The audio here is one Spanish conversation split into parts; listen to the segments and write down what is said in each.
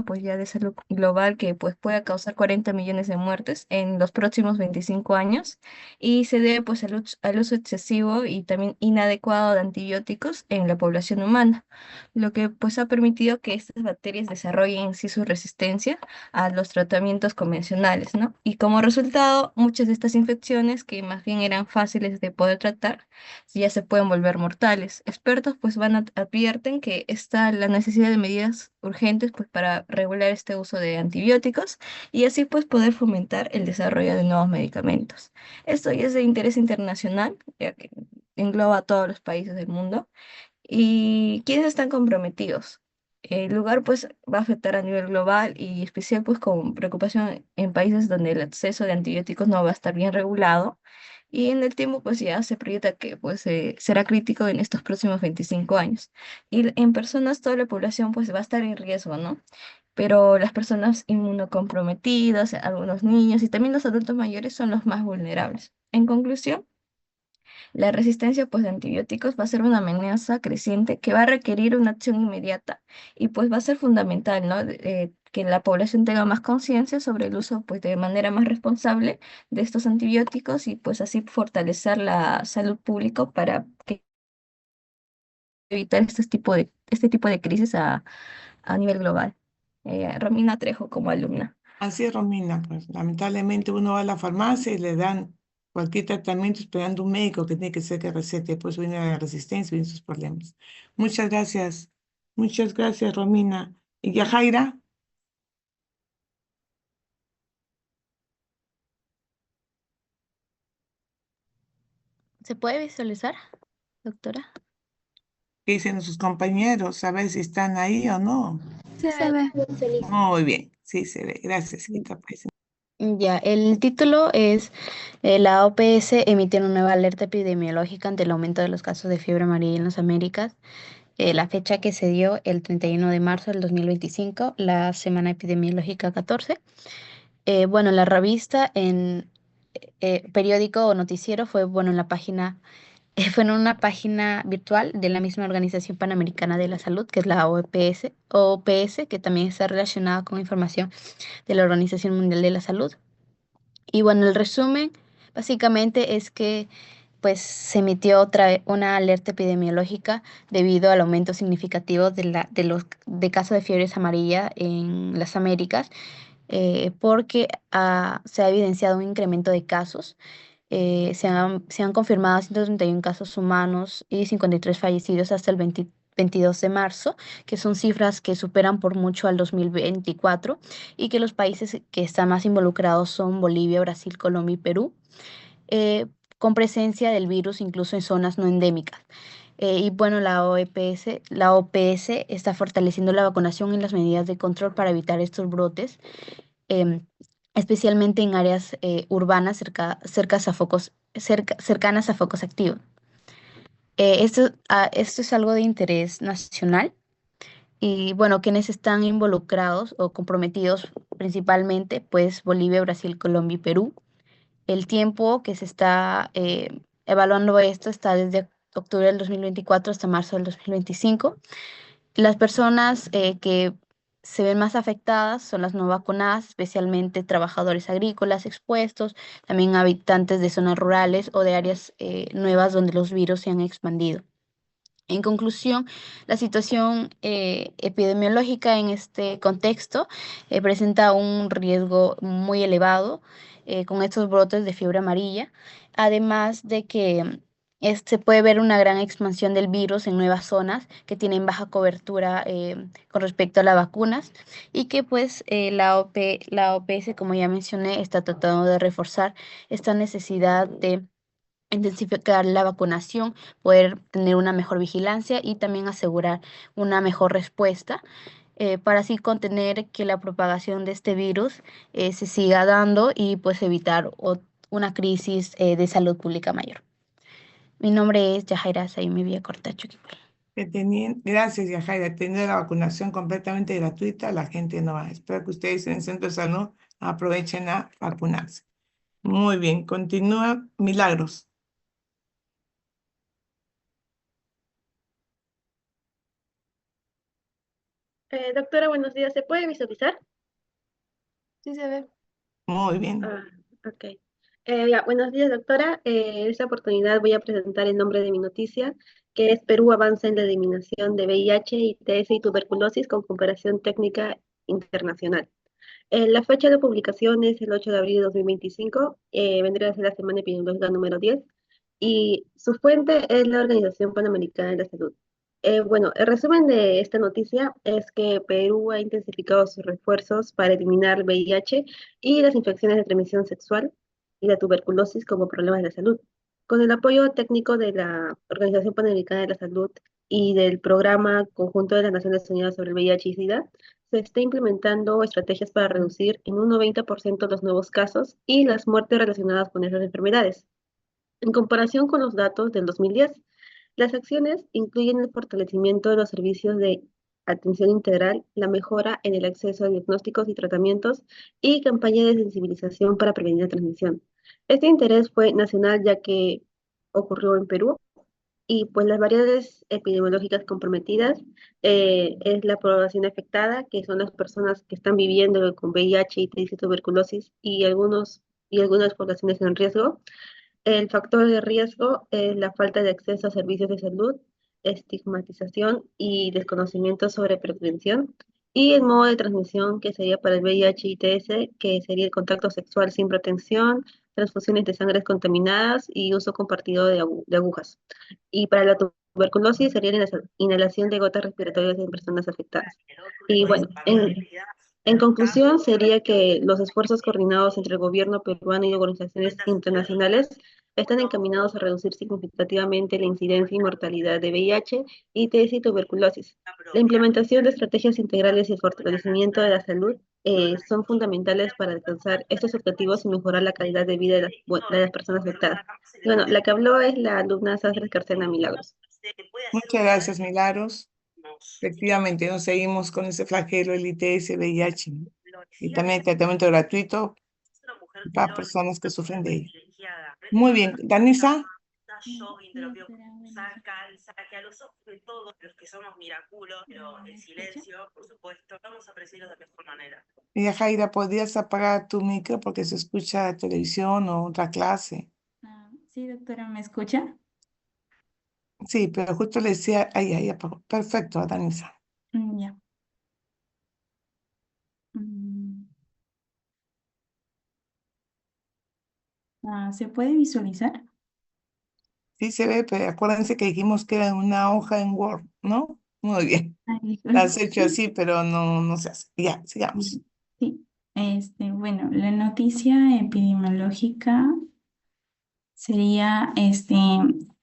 pues ya de salud global que pues pueda causar 40 millones de muertes en los próximos 25 años y se debe pues al uso excesivo y también inadecuado de antibióticos en la población humana, lo que pues ha permitido que estas bacterias desarrollen en sí su resistencia a los tratamientos convencionales, ¿no? Y como resultado, muchas de estas infecciones que más bien eran fáciles de poder tratar, ya se pueden volver mortales. Expertos pues advierten que está la necesidad de medidas urgentes pues para regular este uso de antibióticos y así pues poder fomentar el desarrollo de nuevos medicamentos. Esto ya es de interés internacional, ya que engloba a todos los países del mundo. ¿Y quiénes están comprometidos? El lugar pues va a afectar a nivel global y especial pues con preocupación en países donde el acceso de antibióticos no va a estar bien regulado y en el tiempo pues ya se proyecta que pues será crítico en estos próximos 25 años. Y en personas toda la población pues va a estar en riesgo, ¿no? Pero las personas inmunocomprometidas, algunos niños y también los adultos mayores son los más vulnerables. En conclusión, la resistencia pues, de antibióticos va a ser una amenaza creciente que va a requerir una acción inmediata y pues va a ser fundamental, ¿no? Que la población tenga más conciencia sobre el uso pues, de manera más responsable de estos antibióticos y pues así fortalecer la salud pública para evitar este tipo de crisis a nivel global. Romina Trejo como alumna. Así es, Romina, pues lamentablemente uno va a la farmacia y le dan cualquier tratamiento esperando un médico que tiene que ser que recete, pues viene la resistencia y vienen sus problemas. Muchas gracias, Romina. ¿Y Yajaira? ¿Se puede visualizar, doctora? ¿Qué dicen sus compañeros? A ver si están ahí o no. Sí, se ve. Muy bien, sí se ve. Gracias, Quita, pues. Ya, el título es la OPS emite una nueva alerta epidemiológica ante el aumento de los casos de fiebre amarilla en las Américas. La fecha que se dio el 31 de marzo del 2025, la semana epidemiológica 14. Bueno, la revista en periódico o noticiero fue, bueno, en la página fue en una página virtual de la misma Organización Panamericana de la Salud, que es la OPS, que también está relacionada con información de la Organización Mundial de la Salud. Y bueno, el resumen básicamente es que pues se emitió una alerta epidemiológica debido al aumento significativo de casos de fiebres amarilla en las Américas, porque se ha evidenciado un incremento de casos. Se han confirmado 131 casos humanos y 53 fallecidos hasta el 22 de marzo, que son cifras que superan por mucho al 2024 y que los países que están más involucrados son Bolivia, Brasil, Colombia y Perú, eh, con presencia del virus incluso en zonas no endémicas. Y bueno, la OPS está fortaleciendo la vacunación y las medidas de control para evitar estos brotes, em, especialmente en áreas urbanas cercanas a focos activos. Esto es algo de interés nacional y bueno, quienes están involucrados o comprometidos principalmente, pues Bolivia, Brasil, Colombia y Perú. El tiempo que se está evaluando esto está desde octubre del 2024 hasta marzo del 2025. Las personas que se ven más afectadas son las no vacunadas, especialmente trabajadores agrícolas expuestos, también habitantes de zonas rurales o de áreas nuevas donde los virus se han expandido. En conclusión, la situación epidemiológica en este contexto presenta un riesgo muy elevado con estos brotes de fiebre amarilla, además de que se puede ver una gran expansión del virus en nuevas zonas que tienen baja cobertura con respecto a las vacunas y que pues la OPS, como ya mencioné, está tratando de reforzar esta necesidad de intensificar la vacunación, poder tener una mejor vigilancia y también asegurar una mejor respuesta para así contener que la propagación de este virus se siga dando y pues evitar una crisis de salud pública mayor. Mi nombre es Yajaira Saimi Villacorta Chuquipal. Gracias, Yajaira. Teniendo la vacunación completamente gratuita, la gente no va. Espero que ustedes en el centro de salud aprovechen a vacunarse. Muy bien, continúa Milagros. Doctora, buenos días. ¿Se puede visualizar? Sí se ve. Muy bien. Ah, ok. Ya, buenos días, doctora. En esta oportunidad voy a presentar el nombre de mi noticia, que es Perú avanza en la eliminación de VIH, ITS y tuberculosis con cooperación técnica internacional. La fecha de publicación es el 8 de abril de 2025, vendría a ser la semana epidemiológica número 10, y su fuente es la Organización Panamericana de la Salud. Bueno, el resumen de esta noticia es que Perú ha intensificado sus refuerzos para eliminar el VIH y las infecciones de transmisión sexual y la tuberculosis como problemas de salud. Con el apoyo técnico de la Organización Panamericana de la Salud y del Programa Conjunto de las Naciones Unidas sobre el VIH y SIDA, se está implementando estrategias para reducir en un 90% los nuevos casos y las muertes relacionadas con esas enfermedades. En comparación con los datos del 2010, las acciones incluyen el fortalecimiento de los servicios de atención integral, la mejora en el acceso a diagnósticos y tratamientos y campañas de sensibilización para prevenir la transmisión. Este interés fue nacional ya que ocurrió en Perú y pues las variables epidemiológicas comprometidas es la población afectada, que son las personas que están viviendo con VIH, ITS y tuberculosis y algunas poblaciones en riesgo. El factor de riesgo es la falta de acceso a servicios de salud, estigmatización y desconocimiento sobre prevención. Y el modo de transmisión que sería para el VIH y ITS, que sería el contacto sexual sin protección, transfusiones de sangre contaminadas y uso compartido de agujas. Y para la tuberculosis sería la inhalación de gotas respiratorias en personas afectadas. Y bueno, en conclusión, sería que los esfuerzos coordinados entre el gobierno peruano y organizaciones internacionales están encaminados a reducir significativamente la incidencia y mortalidad de VIH, ITS y tuberculosis. La implementación de estrategias integrales y el fortalecimiento de la salud son fundamentales para alcanzar estos objetivos y mejorar la calidad de vida de las personas afectadas. Bueno, la que habló es la alumna Sastre Carcena Milagros. Muchas gracias, Milagros. Efectivamente, nos seguimos con ese flagelo, el ITS, VIH, ¿no? Y también el tratamiento gratuito para personas que sufren de ello. Muy bien, Danisa. Sí, doctora, buenos días. ¿Me escucha? Y Jaira, ¿podrías apagar tu micro porque se escucha televisión o otra clase? Sí, doctora, ¿me escucha? Sí, pero justo le decía, ahí apagó. Perfecto, Danisa. Ya. Mm, ¿Se puede visualizar? Sí se ve, pero acuérdense que dijimos que era una hoja en Word, ¿no? Muy bien. Ay, La disculpe. has hecho así, pero no se hace. Ya, sigamos. Sí, bueno, la noticia epidemiológica sería,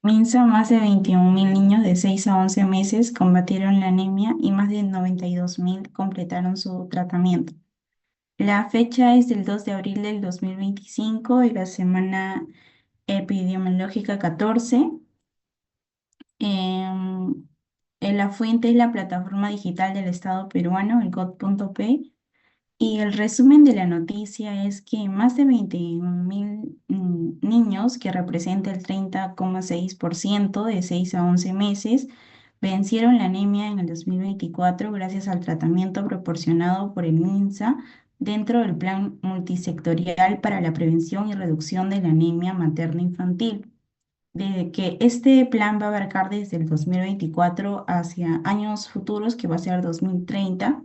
MINSA, más de 21.000 niños de 6 a 11 meses combatieron la anemia y más de 92.000 completaron su tratamiento. La fecha es del 2 de abril del 2025 y la semana epidemiológica 14. Em, la fuente es la plataforma digital del Estado peruano, el gov.p. Y el resumen de la noticia es que más de 21.000 niños, que representa el 30,6% de 6 a 11 meses, vencieron la anemia en el 2024 gracias al tratamiento proporcionado por el MINSA dentro del Plan Multisectorial para la Prevención y Reducción de la Anemia Materna Infantil. De que este plan va a abarcar desde el 2024 hacia años futuros, que va a ser 2030.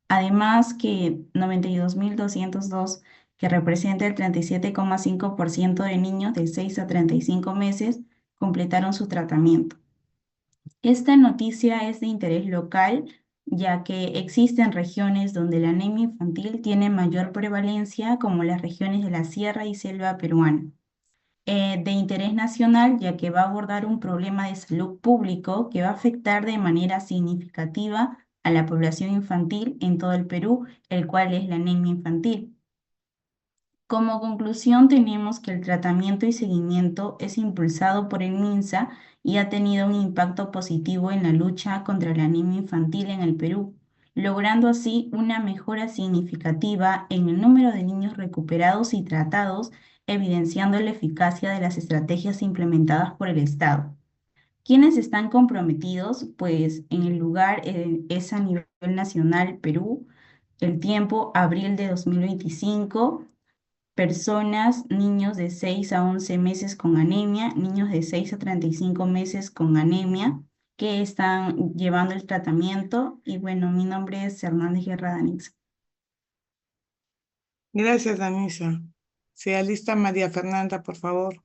Además que 92.202, que representa el 37,5% de niños de 6 a 35 meses, completaron su tratamiento. Esta noticia es de interés local, ya que existen regiones donde la anemia infantil tiene mayor prevalencia, como las regiones de la Sierra y Selva peruana. De interés nacional, ya que va a abordar un problema de salud público que va a afectar de manera significativa a la población infantil en todo el Perú, el cual es la anemia infantil. Como conclusión, tenemos que el tratamiento y seguimiento es impulsado por el MINSA y ha tenido un impacto positivo en la lucha contra la anemia infantil en el Perú, logrando así una mejora significativa en el número de niños recuperados y tratados, evidenciando la eficacia de las estrategias implementadas por el Estado. ¿Quiénes están comprometidos? Pues en el lugar es a nivel nacional Perú, el tiempo abril de 2025, personas, niños de 6 a 11 meses con anemia, niños de 6 a 35 meses con anemia que están llevando el tratamiento. Y bueno, mi nombre es Hernández Guerra Danix. Gracias, Danisa. Sea lista María Fernanda, por favor.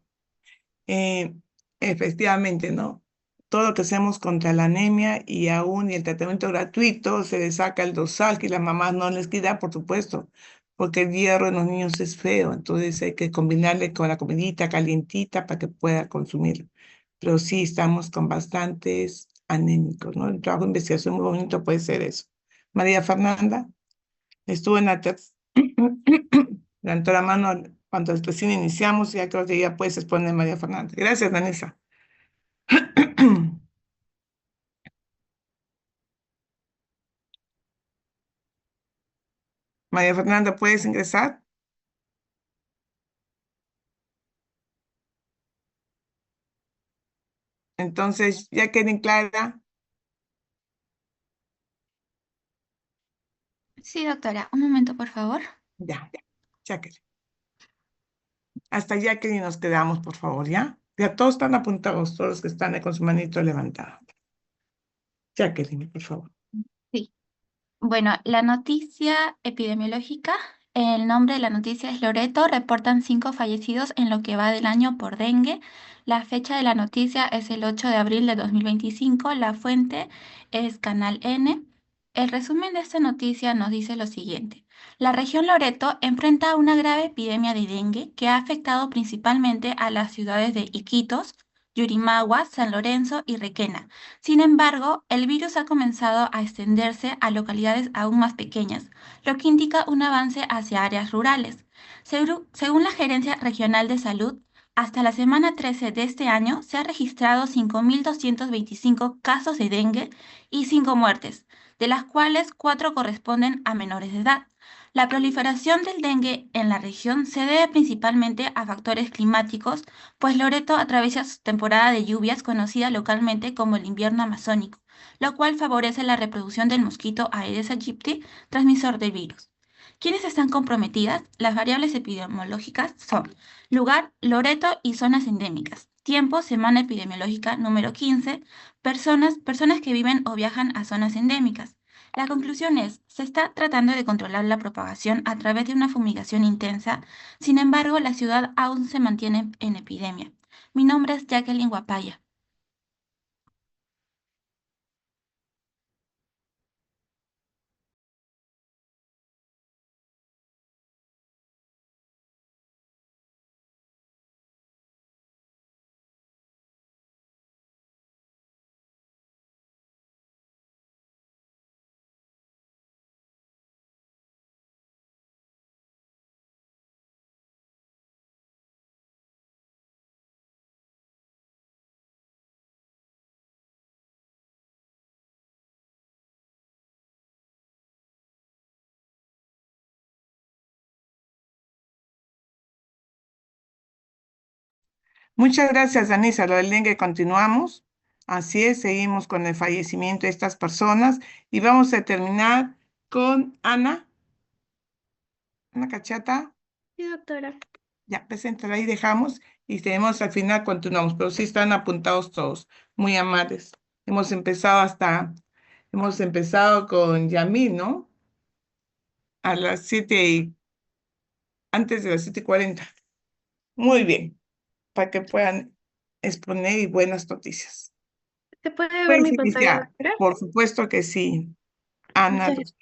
Eh, Efectivamente, ¿no? Todo lo que hacemos contra la anemia y aún y el tratamiento gratuito, se les saca el dorsal que las mamás no les queda, por supuesto, porque el hierro en los niños es feo, entonces hay que combinarle con la comidita calientita para que pueda consumir. Pero sí estamos con bastantes anémicos, ¿no? El trabajo de investigación muy bonito puede ser eso. María Fernanda estuvo en la levantó la mano cuando recién iniciamos, ya creo que ya puedes exponer María Fernanda. Gracias, Vanessa. María Fernanda, ¿puedes ingresar? Entonces, ya queden clara. Sí, doctora. Un momento, por favor. Ya, Jacqueline. Hasta Jacqueline nos quedamos, por favor, ¿ya? Ya todos están apuntados, todos los que están ahí con su manito levantado. Jacqueline, por favor. Sí. Bueno, la noticia epidemiológica, el nombre de la noticia es Loreto, reportan 5 fallecidos en lo que va del año por dengue. La fecha de la noticia es el 8 de abril de 2025. La fuente es Canal N. El resumen de esta noticia nos dice lo siguiente. La región Loreto enfrenta una grave epidemia de dengue que ha afectado principalmente a las ciudades de Iquitos, Yurimaguas, San Lorenzo y Requena. Sin embargo, el virus ha comenzado a extenderse a localidades aún más pequeñas, lo que indica un avance hacia áreas rurales. Según la Gerencia Regional de Salud, hasta la semana 13 de este año se han registrado 5.225 casos de dengue y 5 muertes, de las cuales 4 corresponden a menores de edad. La proliferación del dengue en la región se debe principalmente a factores climáticos, pues Loreto atraviesa su temporada de lluvias conocida localmente como el invierno amazónico, lo cual favorece la reproducción del mosquito Aedes aegypti, transmisor del virus. ¿Quiénes están comprometidas? Las variables epidemiológicas son lugar, Loreto y zonas endémicas. Tiempo, semana epidemiológica número 15. Personas que viven o viajan a zonas endémicas. La conclusión es, se está tratando de controlar la propagación a través de una fumigación intensa, sin embargo, la ciudad aún se mantiene en epidemia. Mi nombre es Jacqueline Guapaya. Muchas gracias, Danisa. Lo del dengue continuamos. Así es, seguimos con el fallecimiento de estas personas y vamos a terminar con Ana. Ana Cachata. Sí, doctora. Ya, preséntala ahí dejamos y tenemos al final continuamos, pero sí están apuntados todos, muy amables. Hemos empezado con Yamil, ¿no? A las 7 y, antes de las 7:40. Muy bien, para que puedan exponer y buenas noticias. ¿Se puede ver Puedes mi pantalla, iniciar, doctora? por supuesto que sí, Ana. Muchas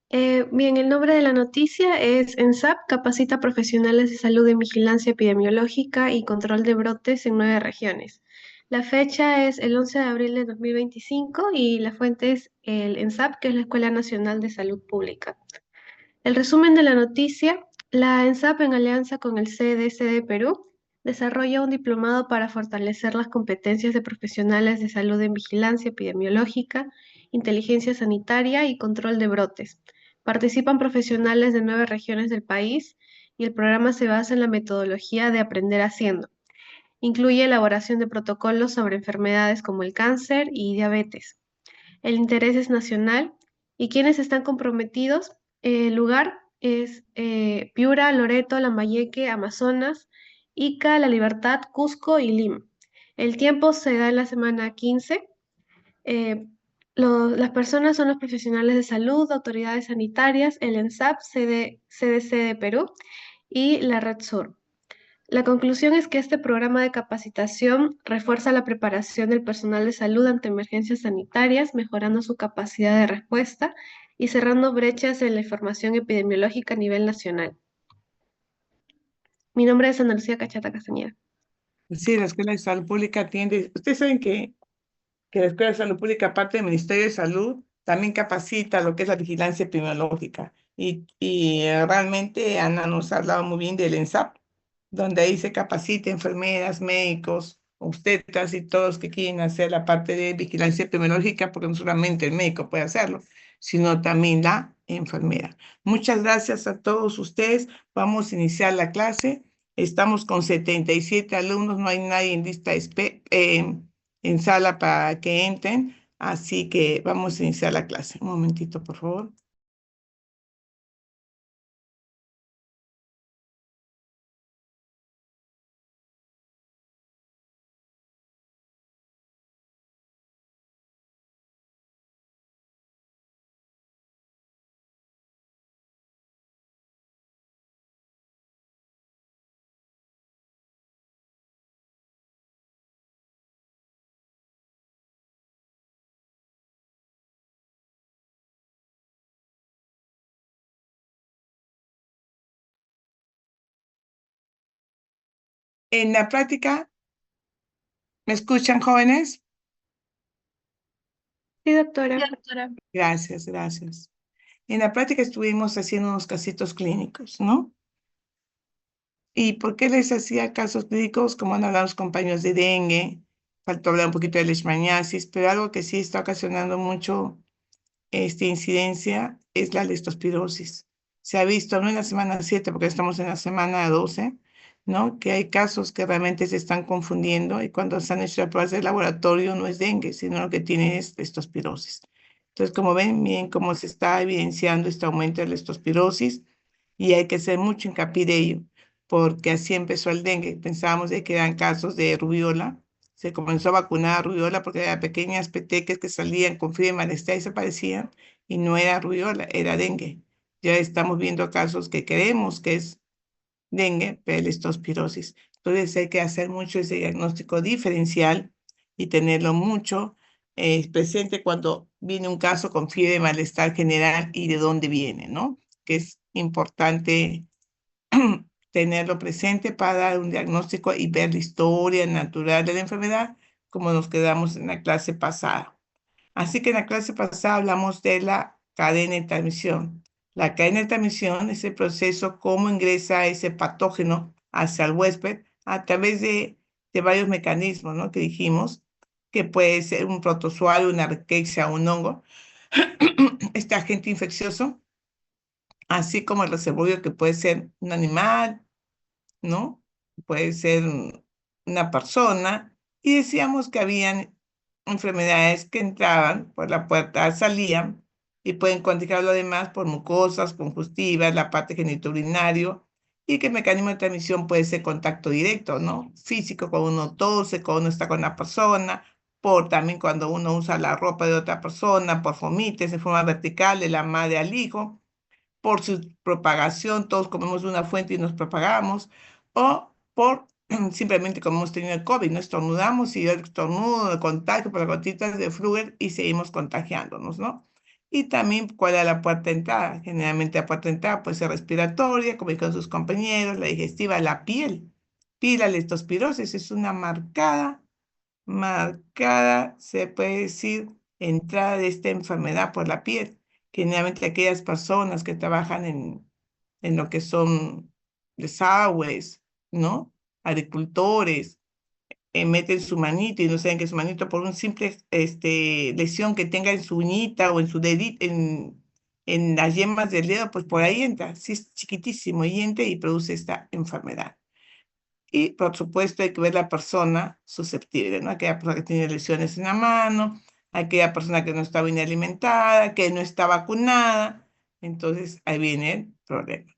gracias. Bien, el nombre de la noticia es ENSAP capacita profesionales de salud en vigilancia epidemiológica y control de brotes en 9 regiones. La fecha es el 11 de abril de 2025 y la fuente es el ENSAP, que es la Escuela Nacional de Salud Pública. El resumen de la noticia, la ENSAP en alianza con el CDC de Perú desarrolla un diplomado para fortalecer las competencias de profesionales de salud en vigilancia epidemiológica, inteligencia sanitaria y control de brotes. Participan profesionales de 9 regiones del país y el programa se basa en la metodología de aprender haciendo. Incluye elaboración de protocolos sobre enfermedades como el cáncer y diabetes. El interés es nacional y quienes están comprometidos, el lugar es Piura, Loreto, Lambayeque, Amazonas, Ica, La Libertad, Cusco y Lima. El tiempo se da en la semana 15. Eh, las personas son los profesionales de salud, autoridades sanitarias, el ENSAP, CDC de Perú y la Red Sur. La conclusión es que este programa de capacitación refuerza la preparación del personal de salud ante emergencias sanitarias, mejorando su capacidad de respuesta y cerrando brechas en la información epidemiológica a nivel nacional. Mi nombre es Ana Lucía Cachata Castañeda. Sí, la Escuela de Salud Pública atiende. Ustedes saben que la Escuela de Salud Pública, aparte del Ministerio de Salud, también capacita lo que es la vigilancia epidemiológica. Y realmente Ana nos ha hablado muy bien del ENSAP, donde ahí se capacita enfermeras, médicos, obstetras y todos que quieren hacer la parte de vigilancia epidemiológica, porque no solamente el médico puede hacerlo, sino también la enfermera. Muchas gracias a todos ustedes. Vamos a iniciar la clase. Estamos con 77 alumnos, no hay nadie en lista en sala para que entren, así que vamos a iniciar la clase. Un momentito, por favor. En la práctica, ¿me escuchan, jóvenes? Sí, doctora. Gracias, gracias. En la práctica estuvimos haciendo unos casitos clínicos, ¿no? ¿Y por qué les hacía casos clínicos? Como han hablado los compañeros de dengue, faltó hablar un poquito de leishmaniasis, pero algo que sí está ocasionando mucho incidencia es la leptospirosis. Se ha visto, no en la semana 7, porque estamos en la semana 12, ¿no? Que hay casos que realmente se están confundiendo y cuando se han hecho las pruebas de laboratorio no es dengue, sino lo que tiene es leptospirosis. Entonces, como ven, miren cómo se está evidenciando este aumento de leptospirosis y hay que hacer mucho hincapié de ello, porque así empezó el dengue. Pensábamos de que eran casos de rubiola. Se comenzó a vacunar a rubiola porque eran pequeñas peteques que salían con fiebre, malestar y desaparecían, y no era rubiola, era dengue. Ya estamos viendo casos que creemos que es dengue, pero es leptospirosis. Entonces hay que hacer mucho ese diagnóstico diferencial y tenerlo mucho presente cuando viene un caso con fiebre, malestar general y de dónde viene, ¿no? Que es importante tenerlo presente para dar un diagnóstico y ver la historia natural de la enfermedad, como nos quedamos en la clase pasada. Así que en la clase pasada hablamos de la cadena de transmisión. La cadena de transmisión es el proceso cómo ingresa ese patógeno hacia el huésped a través de varios mecanismos, ¿no? Que dijimos, que puede ser un protozoario, una rickettsia, un hongo, este agente infeccioso, así como el reservorio que puede ser un animal, ¿no? Puede ser una persona. Y decíamos que habían enfermedades que entraban por la puerta, salían y pueden contagiar lo demás por mucosas, conjuntivas, la parte genitourinario y que el mecanismo de transmisión puede ser contacto directo, ¿no? Físico, cuando uno tose, cuando uno está con una persona, por también cuando uno usa la ropa de otra persona, por fomites en forma vertical de la madre al hijo, por su propagación, todos comemos de una fuente y nos propagamos, o por simplemente como hemos tenido el COVID, no estornudamos y yo estornudo, contagio por las gotitas de Fluger y seguimos contagiándonos, ¿no? Y también cuál es la puerta de entrada. Generalmente la puerta de entrada puede ser respiratoria, como con sus compañeros, la digestiva, la piel. La leptospirosis es una marcada, se puede decir, entrada de esta enfermedad por la piel. Generalmente aquellas personas que trabajan en lo que son desagües, ¿no? Agricultores, meten su manito y no saben que su manito por un simple lesión que tenga en su uñita o en su dedito, en las yemas del dedo, pues por ahí entra, sí es chiquitísimo y entra y produce esta enfermedad. Y, por supuesto, hay que ver la persona susceptible, ¿no? Aquella persona que tiene lesiones en la mano, aquella persona que no está bien alimentada, que no está vacunada. Entonces, ahí viene el problema.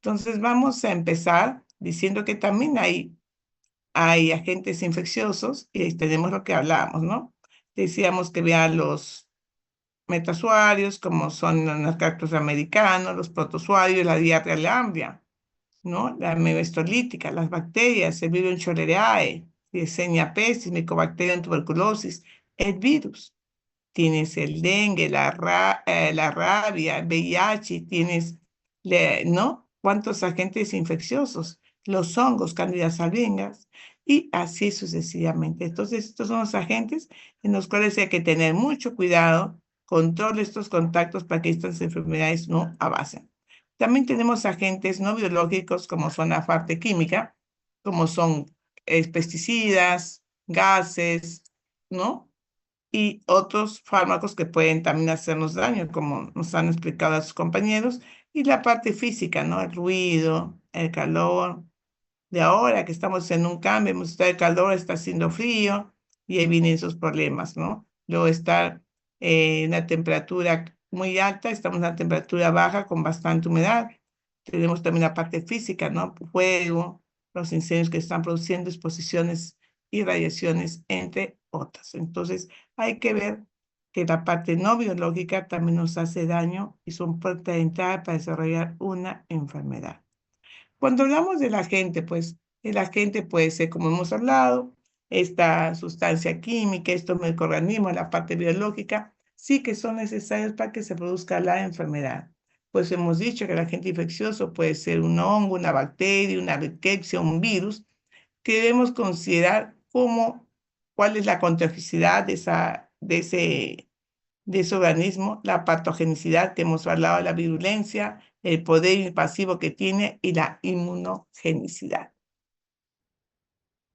Entonces, vamos a empezar diciendo que también hay agentes infecciosos y ahí tenemos lo que hablábamos, ¿no? Decíamos que vean los metasuarios, como son los cactus americanos, los protozoarios, la diarrea lamblia, ¿no? La amebestolítica, las bacterias, el virus Cholerae, Yersinia pestis, Mycobacterium tuberculosis, el virus. Tienes el dengue, la rabia, el VIH, tienes, ¿no? ¿Cuántos agentes infecciosos? Los hongos, Candida albicans, y así sucesivamente. Entonces, estos son los agentes en los cuales hay que tener mucho cuidado con todos estos contactos para que estas enfermedades no avancen. También tenemos agentes no biológicos como son la parte química, como son pesticidas, gases, ¿no? Y otros fármacos que pueden también hacernos daño, como nos han explicado a sus compañeros, y la parte física, ¿no? El ruido, el calor. De ahora que estamos en un cambio, hemos estado de calor, está haciendo frío, y ahí vienen esos problemas, ¿no? Luego estar en una temperatura muy alta, estamos en una temperatura baja con bastante humedad. Tenemos también la parte física, ¿no? Fuego, los incendios que están produciendo, exposiciones y radiaciones, entre otras. Entonces, hay que ver que la parte no biológica también nos hace daño y son puerta de entrada para desarrollar una enfermedad. Cuando hablamos de la gente, pues el agente puede ser, como hemos hablado, esta sustancia química, estos microorganismos, la parte biológica, sí que son necesarios para que se produzca la enfermedad. Pues hemos dicho que el agente infeccioso puede ser un hongo, una bacteria, una rickettsia, un virus, que debemos considerar cuál es la contagiosidad de ese organismo, la patogenicidad que hemos hablado, la virulencia, el poder invasivo que tiene y la inmunogenicidad.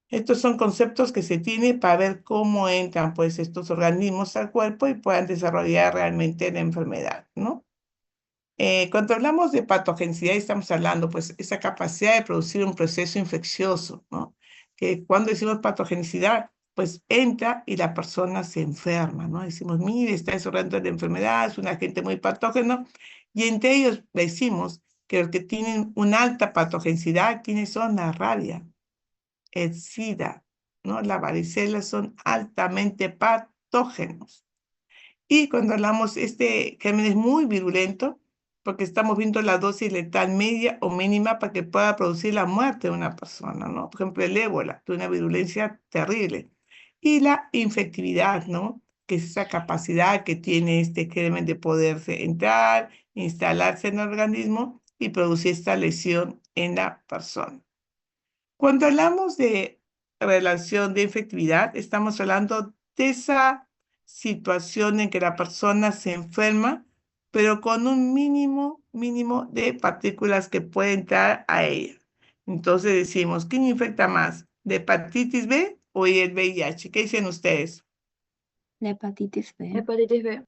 Estos son conceptos que se tienen para ver cómo entran pues estos organismos al cuerpo y puedan desarrollar realmente la enfermedad, ¿no? Cuando hablamos de patogenicidad estamos hablando pues esa capacidad de producir un proceso infeccioso, ¿no? Que cuando decimos patogenicidad pues entra y la persona se enferma, ¿no? Decimos, mire, está desarrollando la enfermedad, es un agente muy patógeno, y entre ellos decimos que los que tienen una alta patogenicidad, ¿quiénes son? La rabia, el SIDA, ¿no? La varicela son altamente patógenos. Y cuando hablamos, este germen es muy virulento, porque estamos viendo la dosis letal media o mínima para que pueda producir la muerte de una persona, ¿no? Por ejemplo, el ébola, de una virulencia terrible. Y la infectividad, ¿no? Que es esa capacidad que tiene este germen de poderse entrar, instalarse en el organismo y producir esta lesión en la persona. Cuando hablamos de relación de infectividad, estamos hablando de esa situación en que la persona se enferma, pero con un mínimo de partículas que pueden entrar a ella. Entonces decimos, ¿quién infecta más? ¿De hepatitis B o el VIH? ¿Qué dicen ustedes? La hepatitis B. Hepatitis B.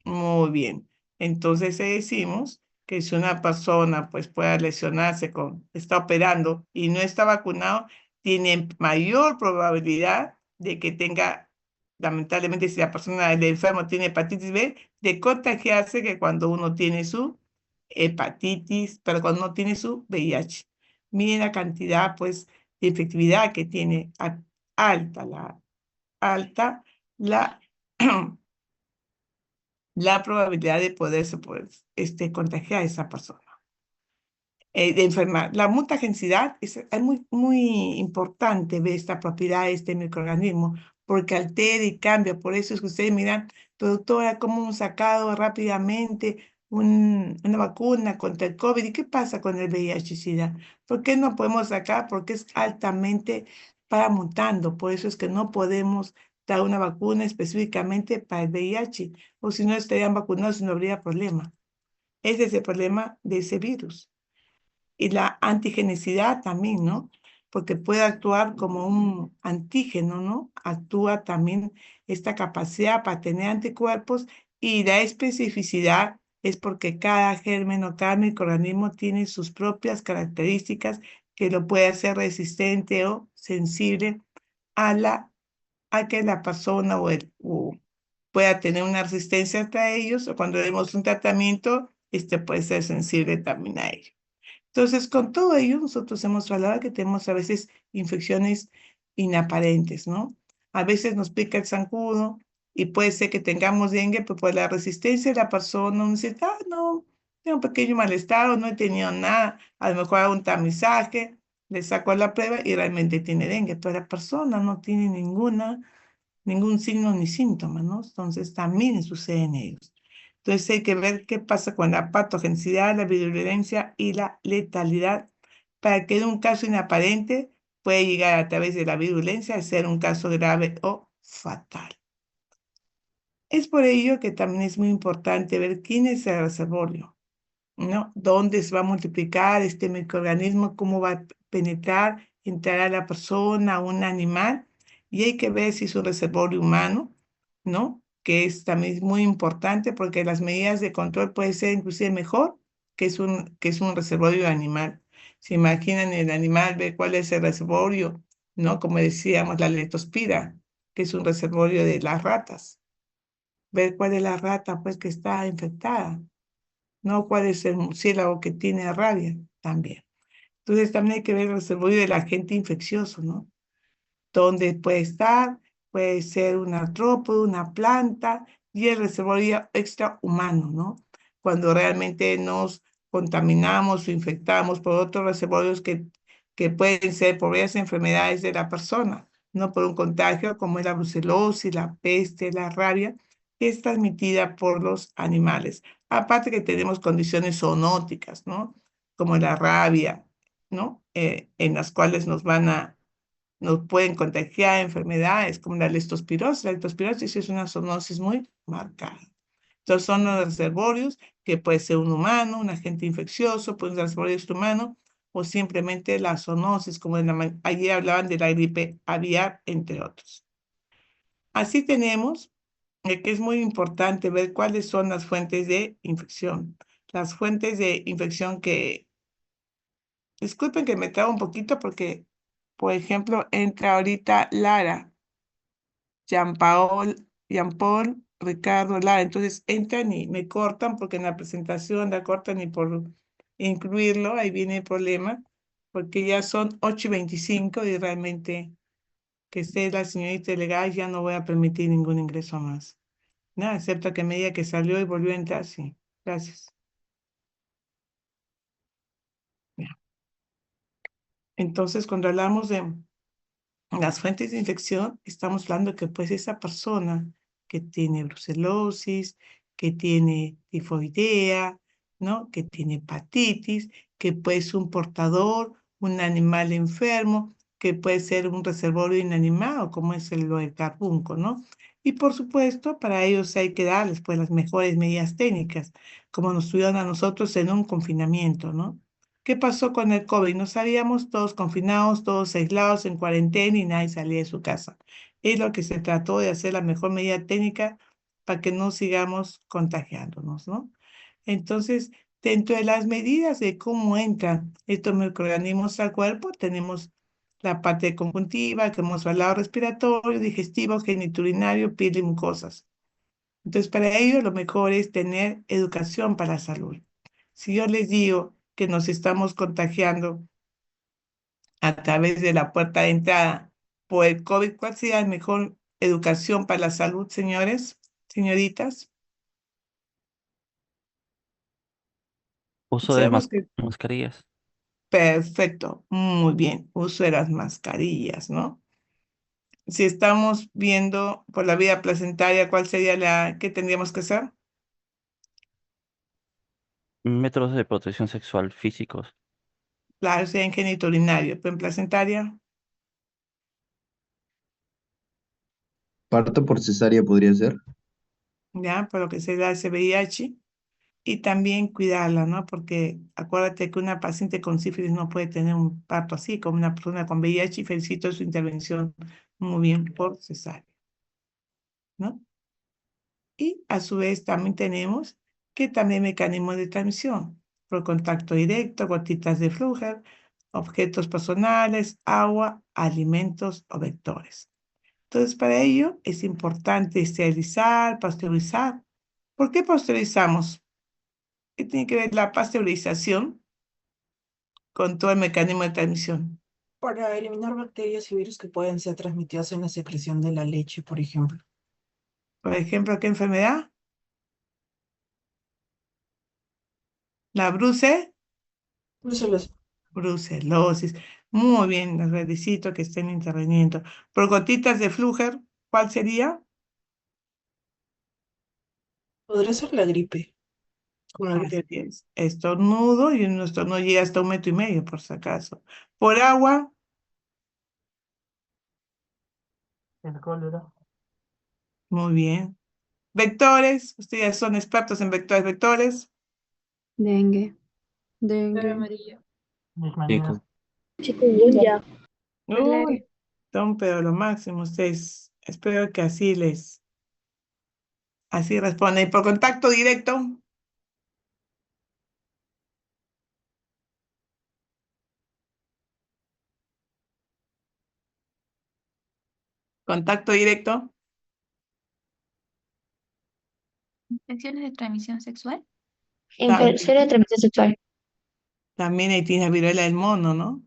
Muy bien. Entonces decimos que si una persona pues pueda lesionarse está operando y no está vacunado, tiene mayor probabilidad de que tenga, lamentablemente si la persona, el enfermo tiene hepatitis B, de contagiarse que cuando uno tiene su hepatitis, pero cuando uno tiene su VIH. Miren la cantidad pues de efectividad que tiene alta la la probabilidad de poderse contagiar a esa persona, de enfermar. La mutagenicidad es muy importante ver esta propiedad de este microorganismo, porque altera y cambia. Por eso es que ustedes miran, doctora, cómo hemos sacado rápidamente una vacuna contra el COVID. ¿Y qué pasa con el VIH-Sida? ¿Por qué no podemos sacar? Porque es altamente para mutando. Por eso es que no podemos dar una vacuna específicamente para el VIH, o si no estarían vacunados y no habría problema. Ese es el problema de ese virus. Y la antigenicidad también, ¿no? Porque puede actuar como un antígeno, ¿no? Actúa también esta capacidad para tener anticuerpos, y la especificidad es porque cada germen o cada microorganismo tiene sus propias características que lo puede hacer resistente o sensible a que la persona pueda tener una resistencia hasta ellos, o cuando demos un tratamiento, este puede ser sensible también a ello. Entonces, con todo ello, nosotros hemos hablado que tenemos a veces infecciones inaparentes, ¿no? A veces nos pica el zancudo y puede ser que tengamos dengue, pero por la resistencia de la persona, uno dice, ah, no, tengo un pequeño malestar o no he tenido nada, a lo mejor hago un tamizaje, le saco la prueba y realmente tiene dengue, pero la persona no tiene ningún signo ni síntoma, ¿no? Entonces, también sucede en ellos. Entonces hay que ver qué pasa con la patogenicidad, la virulencia y la letalidad para que en un caso inaparente puede llegar a través de la virulencia a ser un caso grave o fatal. Es por ello que también es muy importante ver quién es el reservorio, ¿no? ¿Dónde se va a multiplicar este microorganismo? ¿Cómo va a penetrar, entrar a la persona, a un animal? Y hay que ver si es un reservorio humano, ¿no? Que es también muy importante porque las medidas de control pueden ser inclusive mejor que es un reservorio animal. Se imaginan el animal, ver cuál es el reservorio, ¿no? Como decíamos, la leptospira, que es un reservorio de las ratas. Ver cuál es la rata, pues, que está infectada, ¿no? ¿Cuál es el murciélago que tiene rabia? También. Entonces también hay que ver el reservorio del agente infeccioso, ¿no? ¿Dónde puede estar? Puede ser un artrópodo, una planta y el reservorio extrahumano, ¿no? Cuando realmente nos contaminamos o infectamos por otros reservorios que pueden ser por varias enfermedades de la persona, no por un contagio como es la brucelosis, la peste, la rabia, que es transmitida por los animales. Aparte que tenemos condiciones zoonóticas, ¿no? Como la rabia, ¿no? En las cuales nos pueden contagiar enfermedades como la leptospirosis. La leptospirosis es una zoonosis muy marcada. Entonces son los reservorios que puede ser un humano, un agente infeccioso, puede ser un reservorio humano o simplemente la zoonosis, como ayer hablaban de la gripe aviar, entre otros. Así tenemos que es muy importante ver cuáles son las fuentes de infección. Las fuentes de infección disculpen que me trabo un poquito porque, por ejemplo, entra ahorita Lara, Jean Paul, Ricardo, Lara. Entonces entran y me cortan porque en la presentación la cortan y por incluirlo, ahí viene el problema, porque ya son 8:25 y realmente que esté la señorita delegada ya no voy a permitir ningún ingreso más. Nada, excepto que me diga que salió y volvió a entrar, sí. Gracias. Ya. Entonces, cuando hablamos de las fuentes de infección, estamos hablando que pues esa persona que tiene brucelosis, que tiene tifoidea, ¿no? Que tiene hepatitis, que puede ser un portador, un animal enfermo, que puede ser un reservorio inanimado, como es lo del carbunco, ¿no? Y por supuesto, para ellos hay que darles pues las mejores medidas técnicas, como nos tuvieron a nosotros en un confinamiento, ¿no? ¿Qué pasó con el COVID? No sabíamos, todos confinados, todos aislados en cuarentena y nadie salía de su casa. Es lo que se trató de hacer la mejor medida técnica para que no sigamos contagiándonos, ¿no? Entonces, dentro de las medidas de cómo entran estos microorganismos al cuerpo, tenemos la parte conjuntiva, que hemos hablado, respiratorio, digestivo, genitourinario, piel y mucosas. Entonces, para ello, lo mejor es tener educación para la salud. Si yo les digo que nos estamos contagiando a través de la puerta de entrada por el COVID, ¿cuál sería la mejor educación para la salud, señores, señoritas? Uso de Sabemos que, mascarillas. perfecto, muy bien, uso de las mascarillas, ¿no? Si estamos viendo por la vía placentaria, ¿cuál sería qué tendríamos que hacer? Métodos de protección sexual físicos. Claro, sea en genitourinario, pero en placentaria, Parto por cesárea podría ser. ¿ya? Por lo que se da ese VIH. Y también cuidarla, ¿no? Porque acuérdate que una paciente con sífilis no puede tener un parto así, como una persona con VIH, y felicito su intervención muy bien por cesárea, ¿no? Y a su vez también tenemos que también mecanismos de transmisión, por contacto directo, gotitas de Fluger, objetos personales, agua, alimentos o vectores. Entonces, para ello es importante esterilizar, pasteurizar. ¿Por qué pasteurizamos? ¿Qué tiene que ver la pasteurización con todo el mecanismo de transmisión? Para eliminar bacterias y virus que pueden ser transmitidos en la secreción de la leche, por ejemplo. Por ejemplo, ¿qué enfermedad? La Brucelosis. brucelosis. Muy bien, les felicito que estén interviniendo. Por gotitas de Fluger, ¿cuál sería? Podría ser la gripe. Como la gripe. Así es. Estornudo y un estornudo llega hasta 1,5 metros, por si acaso. Por agua, El cólera. muy bien. Vectores, ustedes son expertos en vectores. Vectores, Dengue. Fiebre Dengue. amarilla. Chico. Chikungunya. uy, son pero lo máximo ustedes. Espero que así responden. Y por contacto directo, contacto directo, Infecciones de transmisión sexual. Infección de transmisión sexual. también ahí tienes viruela del mono, ¿no?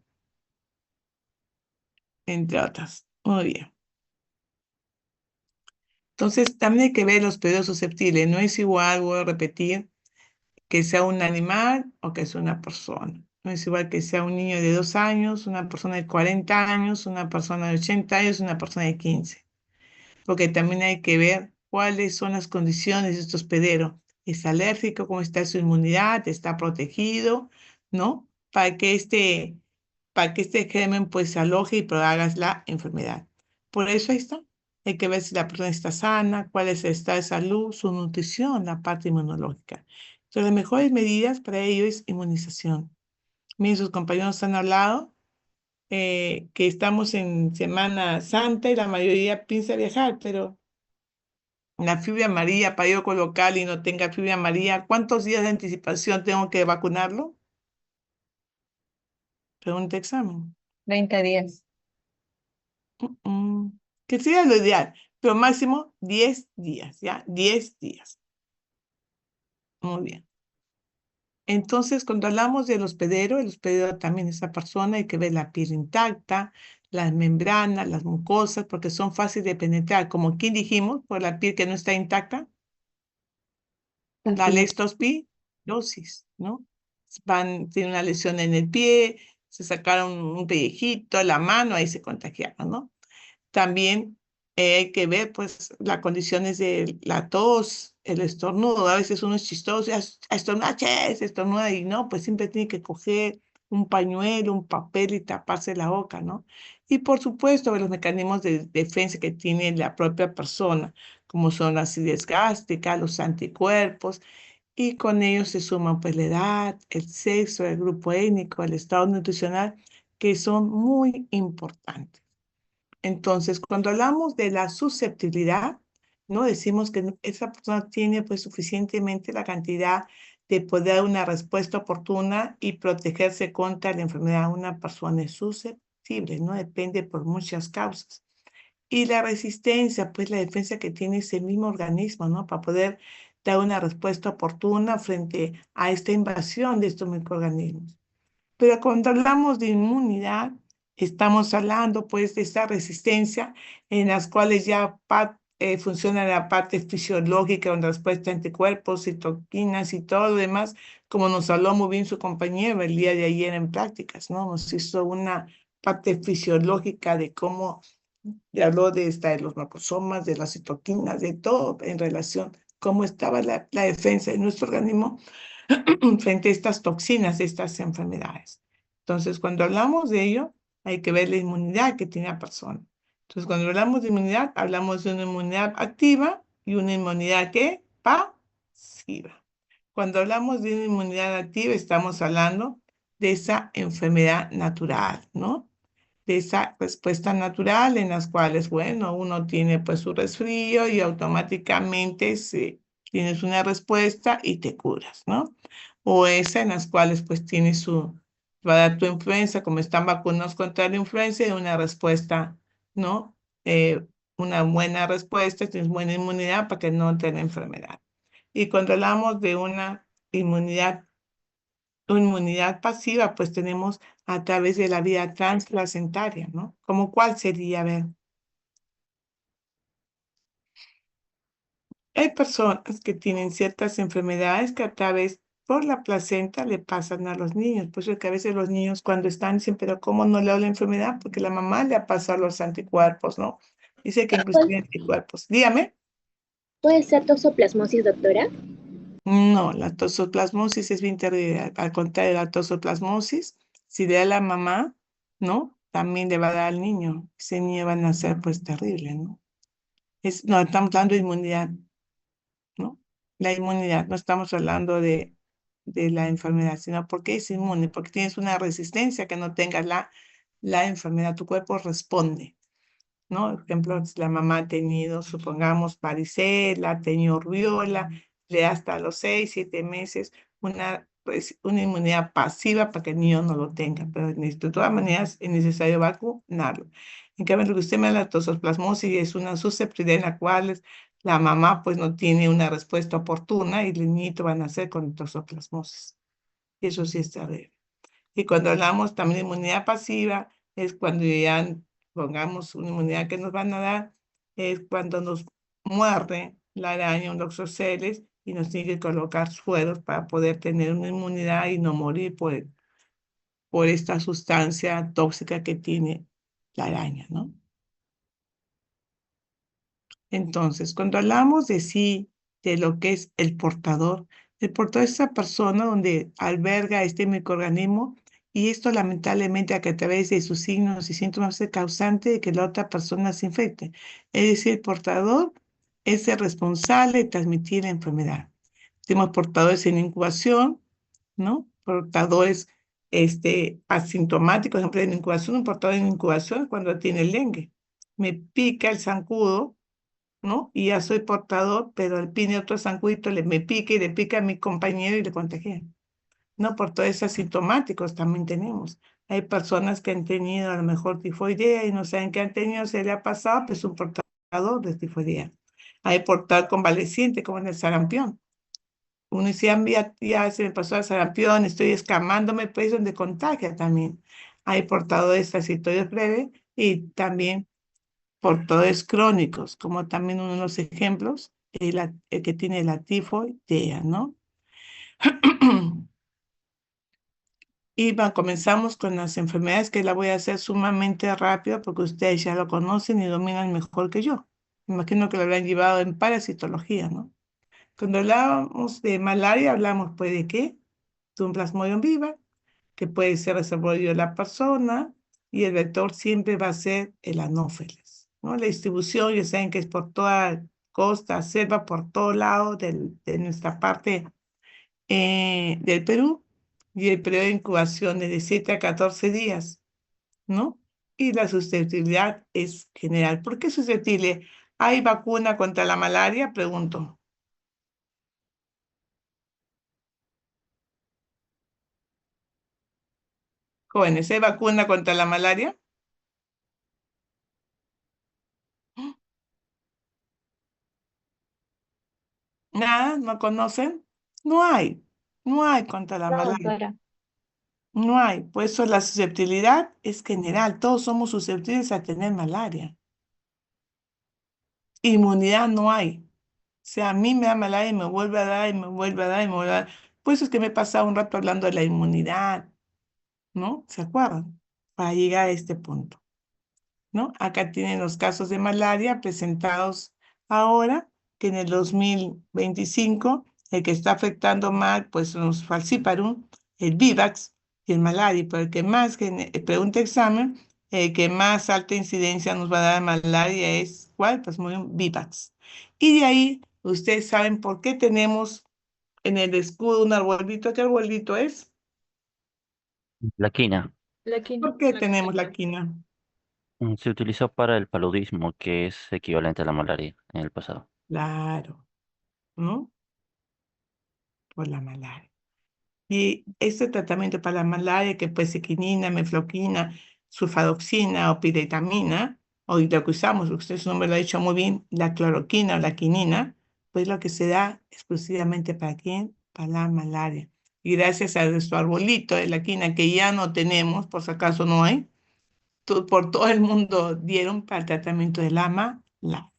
Entre otras. Muy bien. Entonces, también hay que ver los periodos susceptibles. No es igual, voy a repetir, que sea un animal o que sea una persona. No es igual que sea un niño de 2 años, una persona de 40 años, una persona de 80 años, una persona de 15. Porque también hay que ver cuáles son las condiciones de este hospedero. ¿Es alérgico? ¿Cómo está su inmunidad? ¿Está protegido? ¿No? Para que este germen pues se aloje y propague la enfermedad. Por eso ahí está. Hay que ver si la persona está sana, cuál es el estado de salud, su nutrición, la parte inmunológica. Entonces, las mejores medidas para ello es inmunización. Miren, sus compañeros han hablado que estamos en Semana Santa y la mayoría piensa viajar, pero la fiebre amarilla, para yo colocar y no tenga fiebre amarilla, ¿cuántos días de anticipación tengo que vacunarlo? Pregunta examen. 30 días. Que sería lo ideal, pero máximo 10 días, ¿ya? 10 días. Muy bien. Entonces, cuando hablamos del hospedero, el hospedero también es esa persona, hay que ver la piel intacta, las membranas, las mucosas, porque son fáciles de penetrar. Como aquí dijimos, por la piel que no está intacta, la leptospirosis, ¿no? Tienen una lesión en el pie, se sacaron un pellejito, la mano, ahí se contagiaron, ¿no? También hay que ver, pues, las condiciones de la tos, el estornudo. A veces uno es chistoso, ya estornuda, che, se estornuda y no, pues siempre tiene que coger un pañuelo, un papel y taparse la boca, ¿no? Y por supuesto, los mecanismos de defensa que tiene la propia persona, como son la acidez gástrica, los anticuerpos, y con ellos se suman, pues, la edad, el sexo, el grupo étnico, el estado nutricional, que son muy importantes. Entonces, cuando hablamos de la susceptibilidad, no decimos que esa persona tiene pues suficientemente la cantidad de poder dar una respuesta oportuna y protegerse contra la enfermedad. Una persona es susceptible, ¿no? Depende por muchas causas. Y la resistencia, pues la defensa que tiene ese mismo organismo, ¿no? Para poder dar una respuesta oportuna frente a esta invasión de estos microorganismos. Pero cuando hablamos de inmunidad, estamos hablando pues de esta resistencia en las cuales ya funciona la parte fisiológica, con respuesta a anticuerpos, citoquinas y todo lo demás, como nos habló muy bien su compañero el día de ayer en prácticas, ¿no? Nos hizo una parte fisiológica de cómo le habló de los macrosomas, de las citoquinas, de todo en relación, cómo estaba la defensa de nuestro organismo frente a estas toxinas de estas enfermedades. Entonces, cuando hablamos de ello, hay que ver la inmunidad que tiene la persona. Entonces, cuando hablamos de inmunidad, hablamos de una inmunidad activa y una inmunidad ¿qué? Pasiva. Cuando hablamos de una inmunidad activa, estamos hablando de esa enfermedad natural, ¿no? De esa respuesta natural en las cuales, bueno, uno tiene pues su resfrío y automáticamente tienes una respuesta y te curas, ¿no? O esa en las cuales pues tienes va a dar tu influenza, como están vacunados contra la influenza, y una respuesta, ¿no? Una buena respuesta, tienes buena inmunidad para que no te dé la enfermedad. Y cuando hablamos de inmunidad pasiva, pues tenemos a través de la vía transplacentaria, ¿no? ¿Cómo cuál sería? A ver, hay personas que tienen ciertas enfermedades que a través por la placenta le pasan a los niños. Por eso es que a veces los niños cuando están dicen, pero ¿cómo no le da la enfermedad? Porque la mamá le ha pasado los anticuerpos, ¿no? Dice que inclusive anticuerpos. Dígame. ¿Puede ser toxoplasmosis, doctora? No, la toxoplasmosis es bien terrible. Al contrario, la toxoplasmosis, si le da a la mamá, ¿no? También le va a dar al niño. Ese niño va a nacer pues terrible, ¿no? No, estamos hablando de inmunidad, ¿no? La inmunidad, no estamos hablando de la enfermedad, sino porque es inmune, porque tienes una resistencia que no tengas la enfermedad, tu cuerpo responde. ¿No? Por ejemplo, si la mamá ha tenido, supongamos, varicela, ha tenido rubiola, le da hasta los 6, 7 meses una inmunidad pasiva para que el niño no lo tenga, pero de todas maneras es necesario vacunarlo. En cambio, lo que usted me da la toxoplasmosis es una susceptibilidad en la cual la mamá pues no tiene una respuesta oportuna y el niñito va a nacer con toxoplasmosis. Eso sí está bien. Y cuando hablamos también de inmunidad pasiva, es cuando ya pongamos una inmunidad que nos van a dar, es cuando nos muerde la araña, un Loxoceles, y nos tiene que colocar sueros para poder tener una inmunidad y no morir por esta sustancia tóxica que tiene la araña, ¿no? Entonces, cuando hablamos de sí, de lo que es el portador es esa persona donde alberga este microorganismo y esto lamentablemente a que a través de sus signos y síntomas es causante de que la otra persona se infecte. Es decir, el portador es el responsable de transmitir la enfermedad. Tenemos portadores en incubación, ¿no? Portadores asintomáticos, por ejemplo, en incubación, un portador en incubación cuando tiene el dengue. Me pica el zancudo, ¿no? Y ya soy portador, pero el pine otro zancuito me pica y le pica a mi compañero y le contagia. No, por todos esos asintomáticos también tenemos. Hay personas que han tenido a lo mejor tifoidea y no saben qué han tenido, se le ha pasado, pues es un portador de tifoidea. Hay portador convaleciente, como en el sarampión. Uno dice, ya se me pasó el sarampión, estoy escamándome, pues es donde contagia también. Hay portadores transitorio breve y también portadores crónicos, como también uno de los ejemplos, el que tiene la tifoidea, ¿no? Y comenzamos con las enfermedades que la voy a hacer sumamente rápido porque ustedes ya lo conocen y dominan mejor que yo. Me imagino que lo habrán llevado en parasitología, ¿no? Cuando hablamos de malaria, hablamos pues de qué? De un plasmodium viva, que puede ser reservorio de la persona y el vector siempre va a ser el anófeles, ¿no? La distribución, ya saben que es por toda costa, selva, por todo lado de nuestra parte del Perú y el periodo de incubación es de 7 a 14 días, ¿no? Y la susceptibilidad es general. ¿Por qué susceptible? ¿Hay vacuna contra la malaria? Pregunto. Jóvenes, ¿hay vacuna contra la malaria? ¿Nada? ¿No conocen? No hay. No hay contra la No, malaria. doctora. No hay. Por eso la susceptibilidad es general. Todos somos susceptibles a tener malaria. Inmunidad no hay. O sea, a mí me da malaria y me vuelve a dar y me vuelve a dar y me vuelve a dar. Por eso es que me he pasado un rato hablando de la inmunidad, ¿no? ¿Se acuerdan? Para llegar a este punto, ¿no? Acá tienen los casos de malaria presentados ahora, que en el 2025 el que está afectando más, pues los falciparum, el vivax y el malaria, pero el que más, pregunta examen, el que más alta incidencia nos va a dar malaria es, ¿cuál? Pues muy bien, vivax. Y de ahí, ustedes saben por qué tenemos en el escudo un arbolito. ¿Qué arbolito es? La quina La quina. ¿Por qué tenemos la quina? se utilizó para el paludismo, que es equivalente a la malaria en el pasado. Claro, ¿no? Por la malaria. Y este tratamiento para la malaria, que puede ser quinina, mefloquina, sulfadoxina o piretamina, o lo que usamos, usted su nombre lo ha dicho muy bien, la cloroquina o la quinina, pues lo que se da exclusivamente para quién, para la malaria. Y gracias a nuestro arbolito de la quina que ya no tenemos, por si acaso no hay, por todo el mundo dieron para el tratamiento del malaria.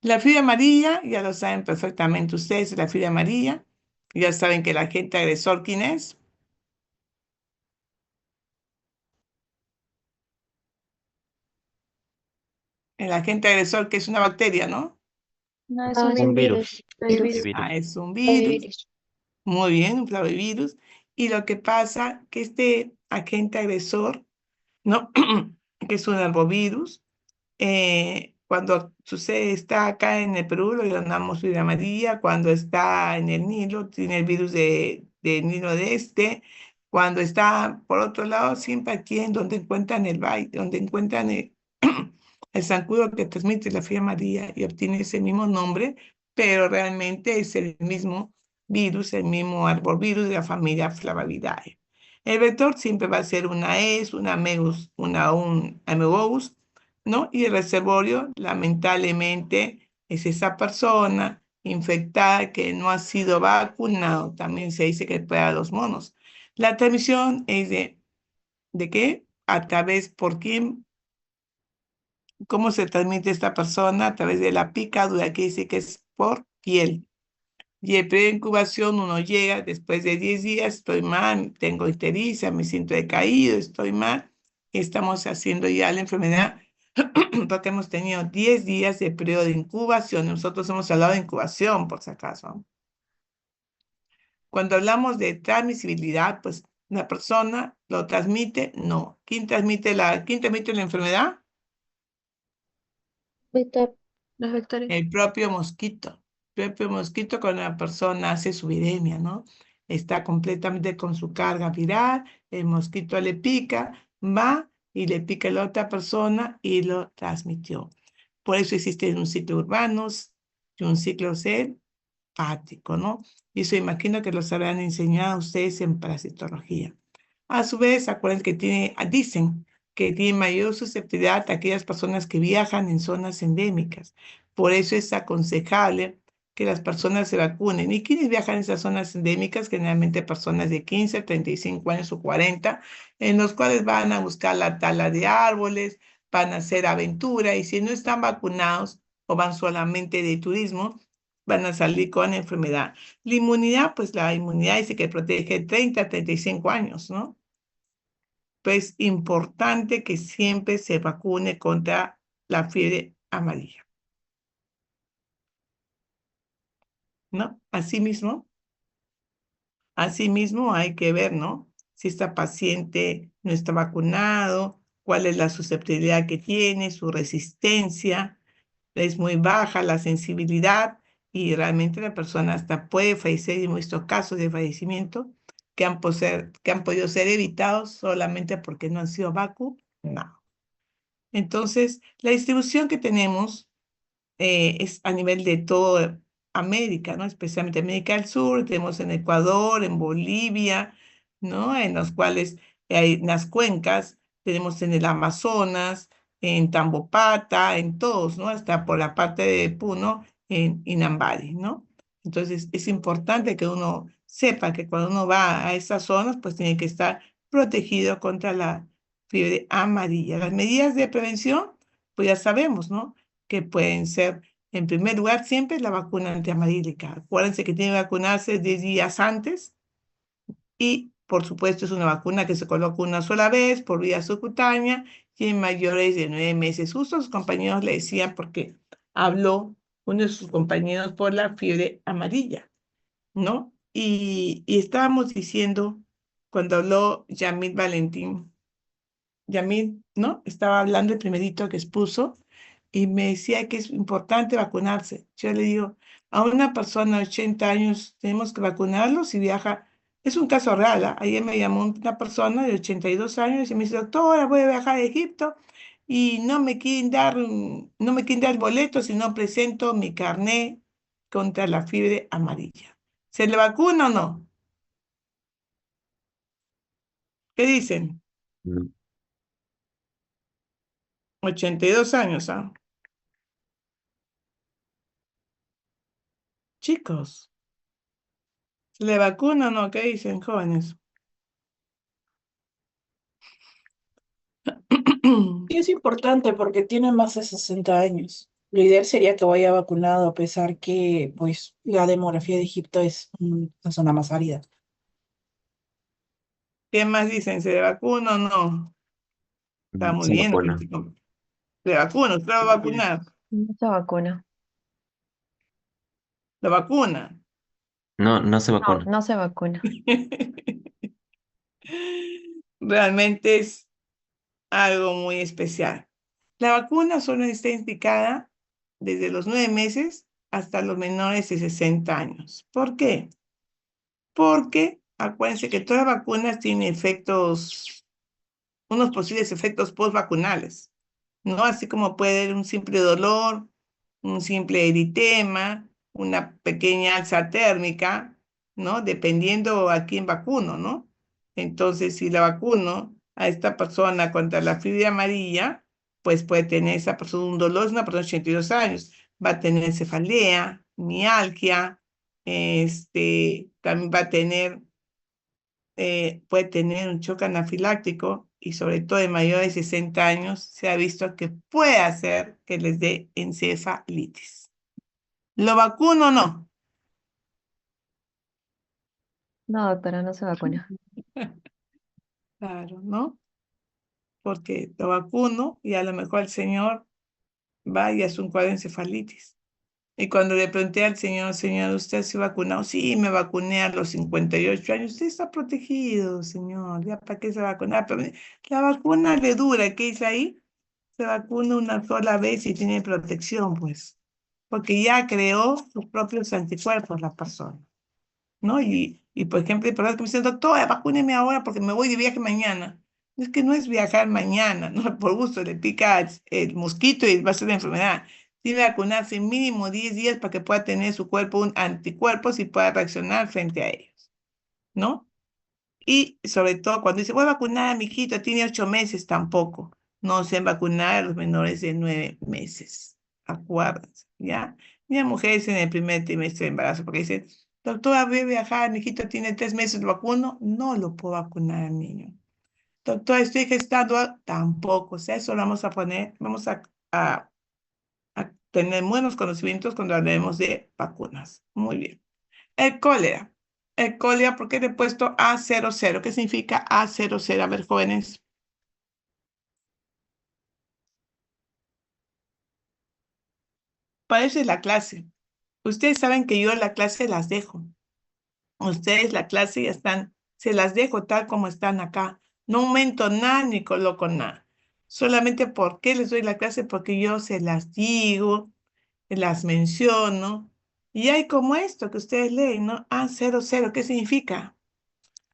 La fiebre amarilla, ya lo saben perfectamente ustedes, la fiebre amarilla, ya saben que el agente agresor, ¿quién es? El agente agresor, que es una bacteria, ¿no? No, es Ah, un es Un un virus. virus. El Virus. virus. Es un Hay virus. virus. Muy bien, un flavivirus. Y lo que pasa que este agente agresor, ¿no? que es un arbovirus, cuando sucede, está acá en el Perú, lo llamamos fiebre amarilla. Cuando está en el Nilo, tiene el virus de Nilo de este. Cuando está por otro lado, siempre aquí en donde encuentran el valle, donde encuentran el zancudo que transmite la fiebre amarilla y obtiene ese mismo nombre, pero realmente es el mismo virus, el mismo arbovirus de la familia Flavavidae. El vector siempre va a ser una ES, una Ameus, un Amoebus, ¿no? Y el reservorio, lamentablemente, es esa persona infectada que no ha sido vacunado. También se dice que puede a los monos. La transmisión es ¿de qué? A través, ¿por quién? ¿Cómo se transmite esta persona? A través de la picadura, que dice que es por piel. Y el periodo de incubación uno llega después de 10 días, estoy mal, tengo ictericia, me siento decaído, estoy mal. Estamos haciendo ya la enfermedad porque hemos tenido 10 días de periodo de incubación. Nosotros hemos hablado de incubación, por si acaso. Cuando hablamos de transmisibilidad, pues la persona lo transmite, no. ¿Quién transmite la enfermedad? Vector. Los vectores. El propio mosquito. El propio mosquito cuando una persona hace su viremia, ¿no? Está completamente con su carga viral, el mosquito le pica, va y le pica a la otra persona y lo transmitió. Por eso existe un ciclo urbano y un ciclo selvático, ¿no? Y eso imagino que los habrán enseñado a ustedes en parasitología. A su vez, acuérdense que dicen que tiene mayor susceptibilidad a aquellas personas que viajan en zonas endémicas. Por eso es aconsejable que las personas se vacunen. ¿Y quienes viajan en esas zonas endémicas? Generalmente personas de 15, 35 años o 40, en los cuales van a buscar la tala de árboles, van a hacer aventura, y si no están vacunados o van solamente de turismo, van a salir con enfermedad. La inmunidad, pues la inmunidad dice que protege 30 a 35 años, ¿no? Pues importante que siempre se vacune contra la fiebre amarilla, ¿no? Asimismo hay que ver, ¿no? Si esta paciente no está vacunado, cuál es la susceptibilidad que tiene, su resistencia, es muy baja la sensibilidad y realmente la persona hasta puede fallecer. Y hemos visto casos de fallecimiento que han podido ser evitados solamente porque no han sido vacunados. Entonces, la distribución que tenemos es a nivel de toda América, ¿no? Especialmente América del Sur, tenemos en Ecuador, en Bolivia, ¿no? En los cuales hay en las cuencas, tenemos en el Amazonas, en Tambopata, en todos, ¿no? Hasta por la parte de Puno, en Inambari, ¿no? Entonces, es importante que uno sepa que cuando uno va a esas zonas, pues tiene que estar protegido contra la fiebre amarilla. Las medidas de prevención, pues ya sabemos, ¿no? Que pueden ser, en primer lugar, siempre la vacuna antiamarílica. Acuérdense que tiene que vacunarse 10 días antes y, por supuesto, es una vacuna que se coloca una sola vez por vía subcutánea y en mayores de 9 meses. Justo sus compañeros le decían porque habló uno de sus compañeros por la fiebre amarilla, ¿no? Y estábamos diciendo, cuando habló Yamil Valentín, Yamil, ¿no? Estaba hablando el primerito que expuso y me decía que es importante vacunarse. Yo le digo, a una persona de 80 años tenemos que vacunarlo si viaja. Es un caso real, ¿ah? Ayer me llamó una persona de 82 años y me dice, doctora, voy a viajar a Egipto y no me quieren dar el boleto si no presento mi carné contra la fiebre amarilla. ¿Se le vacuna o no? ¿Qué dicen? Mm, 82 años, ¿ah? Chicos, ¿se le vacuna o no? ¿Qué dicen, jóvenes? Sí, es importante porque tiene más de 60 años. Lo ideal sería que vaya vacunado, a pesar que pues, la demografía de Egipto es una zona más árida. ¿Qué más dicen? ¿Se le vacuna o no? Está muy Se bien. vacuna. ¿Le vacuna? ¿Usted va a vacunar? No se vacuna. ¿La vacuna? No, no se No, vacuna. no se vacuna. Realmente es algo muy especial. La vacuna solo está indicada desde los 9 meses hasta los menores de 60 años. ¿Por qué? Porque acuérdense que todas las vacunas tienen efectos, unos posibles efectos postvacunales, ¿no? Así como puede haber un simple dolor, un simple eritema, una pequeña alza térmica, ¿no? Dependiendo a quién vacuno, ¿no? Entonces, si la vacuno a esta persona contra la fiebre amarilla, pues puede tener esa persona un dolor, es una persona de 82 años, va a tener cefalea, mialgia, también va a tener puede tener un choque anafiláctico y sobre todo de mayores de 60 años se ha visto que puede hacer que les dé encefalitis. ¿Lo vacuno o no? No, doctora, no se vacuna. Claro, ¿no? Porque lo vacuno y a lo mejor el señor va y hace un cuadro de encefalitis. Y cuando le pregunté al señor, señor, ¿usted se vacunó? Sí, me vacuné a los 58 años. Usted está protegido, señor. ¿Ya para qué se va a vacunar? Pero la vacuna le dura. ¿Qué dice ahí? Se vacuna una sola vez y tiene protección, pues, porque ya creó sus propios anticuerpos la persona, ¿no? Y por ejemplo, hay personas que me dicen, doctora, vacúneme ahora porque me voy de viaje mañana. Es que no es viajar mañana, ¿no? Por gusto le pica el mosquito y va a ser la enfermedad. Tiene que vacunarse mínimo 10 días para que pueda tener su cuerpo un anticuerpos y pueda reaccionar frente a ellos, ¿no? Y sobre todo cuando dice, voy a vacunar a mi hijito, tiene 8 meses, tampoco. No se vacunar a los menores de 9 meses. Acuérdense, ¿ya? Ni a mujeres en el primer trimestre de embarazo, porque dicen, doctora, voy a viajar, mi hijito tiene 3 meses, ¿lo vacuno? No lo puedo vacunar al niño. Doctora, estoy gestando, tampoco. O sea, eso lo vamos a poner, vamos a tener buenos conocimientos cuando hablemos de vacunas. Muy bien. El cólera. El cólera, ¿por qué le he puesto A00? ¿Qué significa A00? A ver, jóvenes. Parece la clase. Ustedes saben que yo la clase las dejo. Ustedes la clase ya están, se las dejo tal como están acá. No aumento nada ni coloco nada. Solamente ¿por qué les doy la clase? Porque yo se las digo, las menciono. Y hay como esto que ustedes leen, ¿no? A00, ¿qué significa?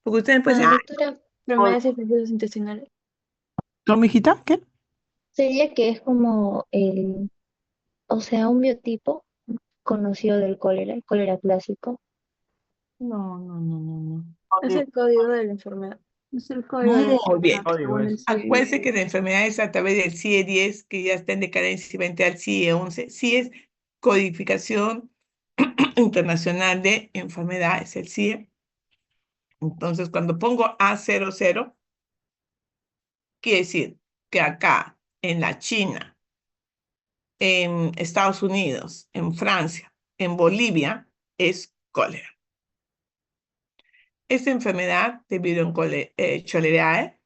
Porque ustedes pueden decir, Doctora, Enfermedades infecciosas intestinales. ¿cómo, hijita? ¿Qué? sería que es como o sea, un biotipo conocido del cólera, el cólera clásico. No, no, no, no, no. Es el código de la enfermedad. Es el código de la Muy bien. enfermedad, según el Acuérdense que CIE-10. la enfermedad es a través del CIE-10, que ya está en decadencia y frente al CIE-11. CIE es Codificación Internacional de Enfermedades, el CIE. Entonces, cuando pongo A00, quiere decir que acá, en la China, en Estados Unidos, en Francia, en Bolivia, es cólera. Esta enfermedad de Cholerae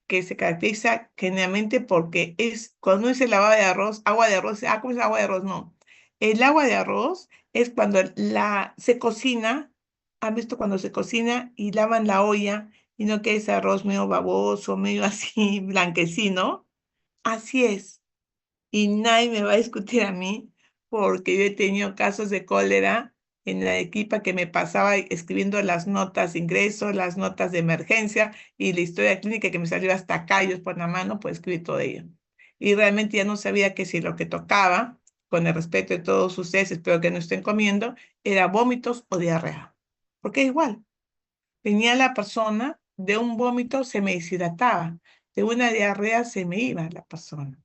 que se caracteriza generalmente porque es, cuando uno dice lavado de arroz, agua de arroz, ¿cómo es agua de arroz? No. El agua de arroz es cuando se cocina, ¿han visto cuando se cocina y lavan la olla y no queda ese arroz medio baboso, medio así blanquecino? Así es. Y nadie me va a discutir a mí porque yo he tenido casos de cólera en la equipa que me pasaba escribiendo las notas de ingreso, las notas de emergencia y la historia clínica que me salió hasta callos por la mano, pues escribí todo ello. Y realmente ya no sabía que si lo que tocaba, con el respeto de todos ustedes, espero que no estén comiendo, era vómitos o diarrea. Porque igual, venía la persona de un vómito se me deshidrataba, de una diarrea se me iba la persona,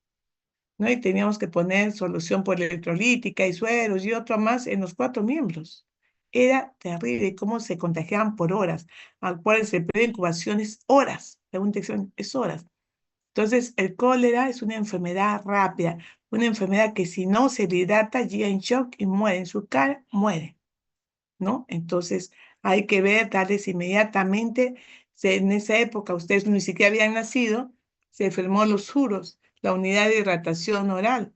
¿no? Y teníamos que poner solución por electrolítica y sueros y otro más en los 4 miembros. Era terrible cómo se contagiaban por horas. Acuérdense, el periodo de incubación es horas, la infección es horas. Entonces, el cólera es una enfermedad rápida, una enfermedad que si no se le hidrata, llega en shock y muere. En su cara, muere, ¿no? Entonces, hay que ver, darles inmediatamente. En esa época, ustedes ni siquiera habían nacido, se enfermó los juros, la unidad de hidratación oral,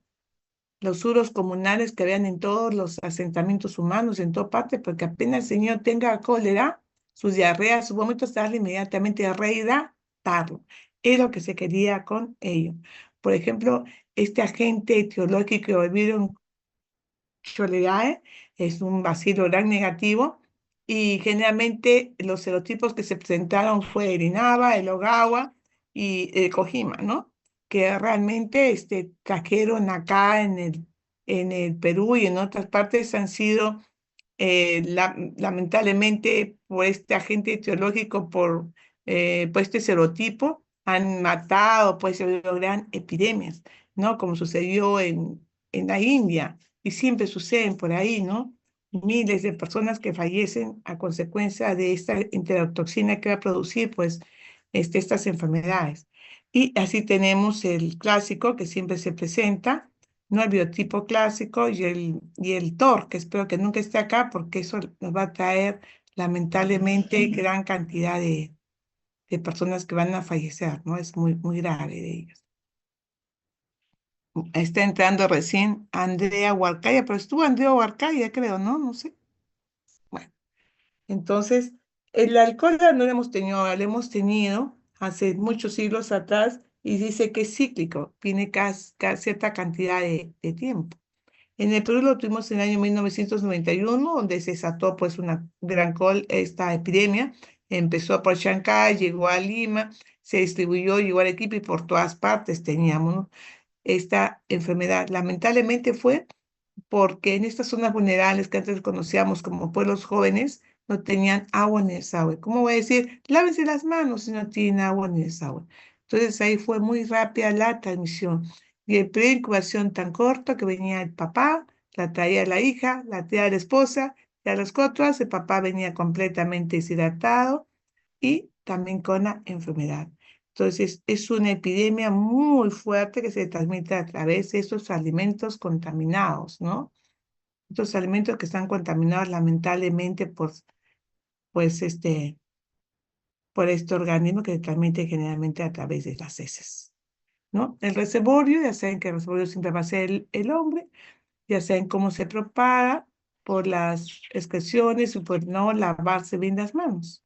los suros comunales que habían en todos los asentamientos humanos, en toda parte, porque apenas el señor tenga cólera, sus diarreas, sus vómitos, darle inmediatamente a rehidratarlo. Es lo que se quería con ello. Por ejemplo, este agente etiológico que vivieron Cholerae es un bacilo gran negativo y generalmente los serotipos que se presentaron fue el Inaba, el Ogawa y el Kojima, ¿no? Que realmente trajeron acá en el Perú y en otras partes han sido lamentablemente por este agente etiológico, por este serotipo, han matado, pues, gran epidemias, ¿no? Como sucedió en la India, y siempre suceden por ahí, ¿no? Miles de personas que fallecen a consecuencia de esta enterotoxina que va a producir, pues, estas enfermedades. Y así tenemos el clásico que siempre se presenta, ¿no? El biotipo clásico y el TOR, que espero que nunca esté acá porque eso nos va a traer lamentablemente gran cantidad de personas que van a fallecer, ¿no? Es muy, muy grave de ellos. Está entrando recién Andrea Huarcaya, pero estuvo Andrea Huarcaya, creo, ¿no? No sé. Bueno, entonces, el alcohol no lo hemos tenido, lo hemos tenido hace muchos siglos atrás y dice que es cíclico, tiene cierta cantidad de tiempo. En el Perú lo tuvimos en el año 1991, donde se desató pues una esta epidemia. Empezó por Chancay, llegó a Lima, se distribuyó, llegó a Arequipa y por todas partes teníamos, ¿no? Esta enfermedad. Lamentablemente fue porque en estas zonas vulnerables que antes conocíamos como pueblos jóvenes, no tenían agua ni desagüe. ¿Cómo voy a decir? Lávense las manos si no tienen agua ni desagüe. Entonces ahí fue muy rápida la transmisión. Y el periodo de incubación tan corto que venía el papá, la traía la hija, la traía la esposa, y a las 4 horas el papá venía completamente deshidratado y también con la enfermedad. Entonces, es una epidemia muy fuerte que se transmite a través de estos alimentos contaminados, ¿no? Estos alimentos que están contaminados lamentablemente pues, por este organismo que se transmite generalmente a través de las heces, ¿no? El reservorio, ya saben que el reservorio siempre va a ser el hombre, ya saben cómo se propaga por las excreciones y por no lavarse bien las manos.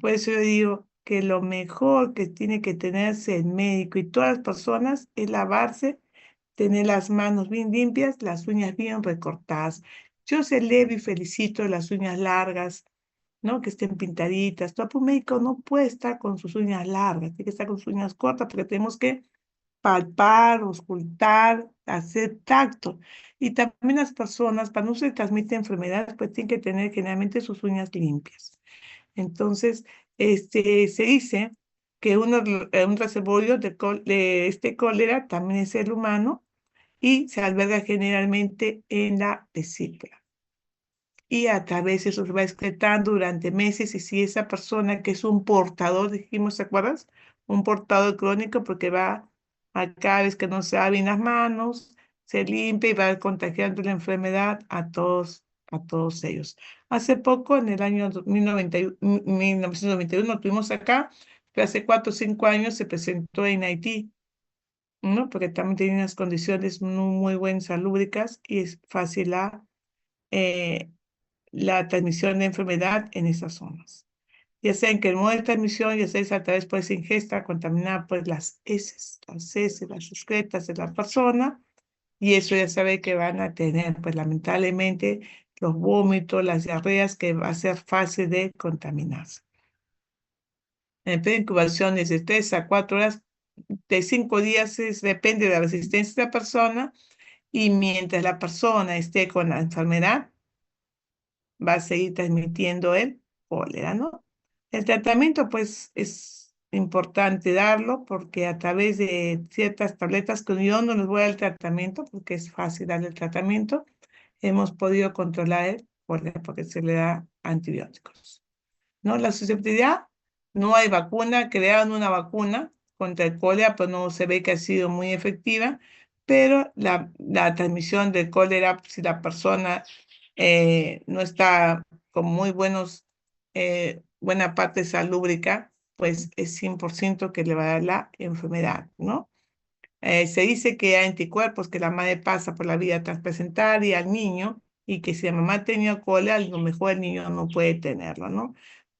Por eso yo digo que lo mejor que tiene que tenerse el médico y todas las personas es lavarse, tener las manos bien limpias, las uñas bien recortadas. Yo celebro y felicito las uñas largas, ¿no? Que estén pintaditas. Todo un médico no puede estar con sus uñas largas, tiene que estar con sus uñas cortas porque tenemos que palpar, auscultar, hacer tacto. Y también las personas, para no se transmiten enfermedades, pues tienen que tener generalmente sus uñas limpias. Entonces, se dice que un reservorio de este cólera también es el humano y se alberga generalmente en la vesícula. Y a través de eso se va excretando durante meses y si esa persona que es un portador, dijimos, ¿te acuerdas? Un portador crónico porque va a cada vez que no se lava bien las manos, se limpia y va contagiando la enfermedad a todos ellos. Hace poco, en el año 1991, tuvimos acá, pero hace 4 o 5 años se presentó en Haití, ¿no? Porque también tiene unas condiciones muy, muy buenas, salúbricas y es fácil eh, la transmisión de enfermedad en esas zonas. Ya sea en que el modo de transmisión, ya sea a través pues ingesta contaminada por las heces, las excretas de la persona, y eso ya sabe que van a tener, pues lamentablemente, los vómitos, las diarreas, que va a ser fácil de contaminarse. En el periodo de incubación es de 3 a 4 horas, de 5 días depende de la resistencia de la persona, y mientras la persona esté con la enfermedad, va a seguir transmitiendo el cólera, ¿no? El tratamiento, pues, es importante darlo porque a través de ciertas tabletas que yo no les voy a dar el tratamiento porque es fácil darle el tratamiento, hemos podido controlar el cólera porque se le da antibióticos. ¿No? La susceptibilidad, no hay vacuna, crearon una vacuna contra el cólera, pero no se ve que ha sido muy efectiva, pero la transmisión del cólera, si la persona no está con muy buena parte salúbrica, pues es 100% que le va a dar la enfermedad, ¿no? Se dice que hay anticuerpos que la madre pasa por la vía transplacentaria al niño y que si la mamá ha tenido cólera, a lo mejor el niño no puede tenerlo, ¿no?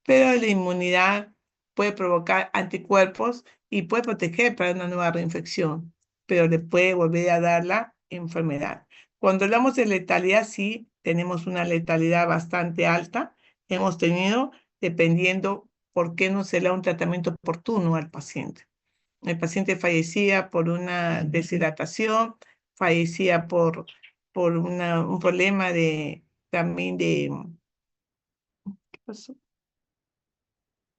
Pero la inmunidad puede provocar anticuerpos y puede proteger para una nueva reinfección, pero le puede volver a dar la enfermedad. Cuando hablamos de letalidad, sí, tenemos una letalidad bastante alta. Hemos tenido, dependiendo por qué no se le da un tratamiento oportuno al paciente. El paciente fallecía por una deshidratación, fallecía por un problema también ¿qué pasó?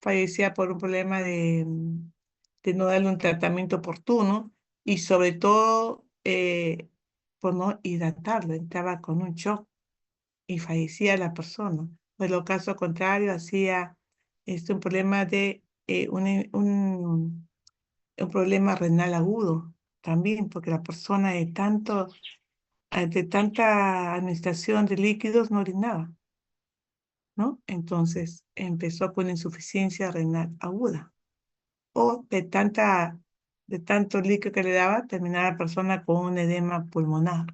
Fallecía por un problema de no darle un tratamiento oportuno y sobre todo por no hidratarlo, entraba con un shock y fallecía la persona. O en lo caso contrario, hacía un problema de un problema renal agudo también, porque la persona de tanta administración de líquidos no orinaba, ¿no? Entonces empezó con insuficiencia renal aguda o de tanto líquido que le daba, terminaba la persona con un edema pulmonar.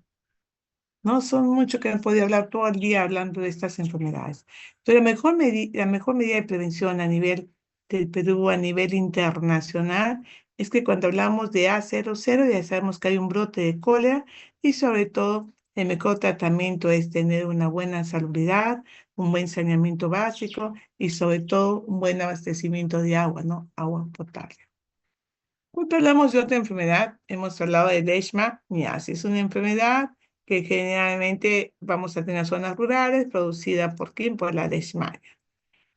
No son mucho que han podido hablar todo el día hablando de estas enfermedades. Pero la mejor medida de prevención a nivel del Perú, a nivel internacional, es que cuando hablamos de A00 ya sabemos que hay un brote de cólera y sobre todo el mejor tratamiento es tener una buena salubridad, un buen saneamiento básico y sobre todo un buen abastecimiento de agua, ¿no? Agua potable. Cuando hablamos de otra enfermedad, hemos hablado de leishmaniasis, es una enfermedad que generalmente vamos a tener zonas rurales, producida por quién, por la leishmania.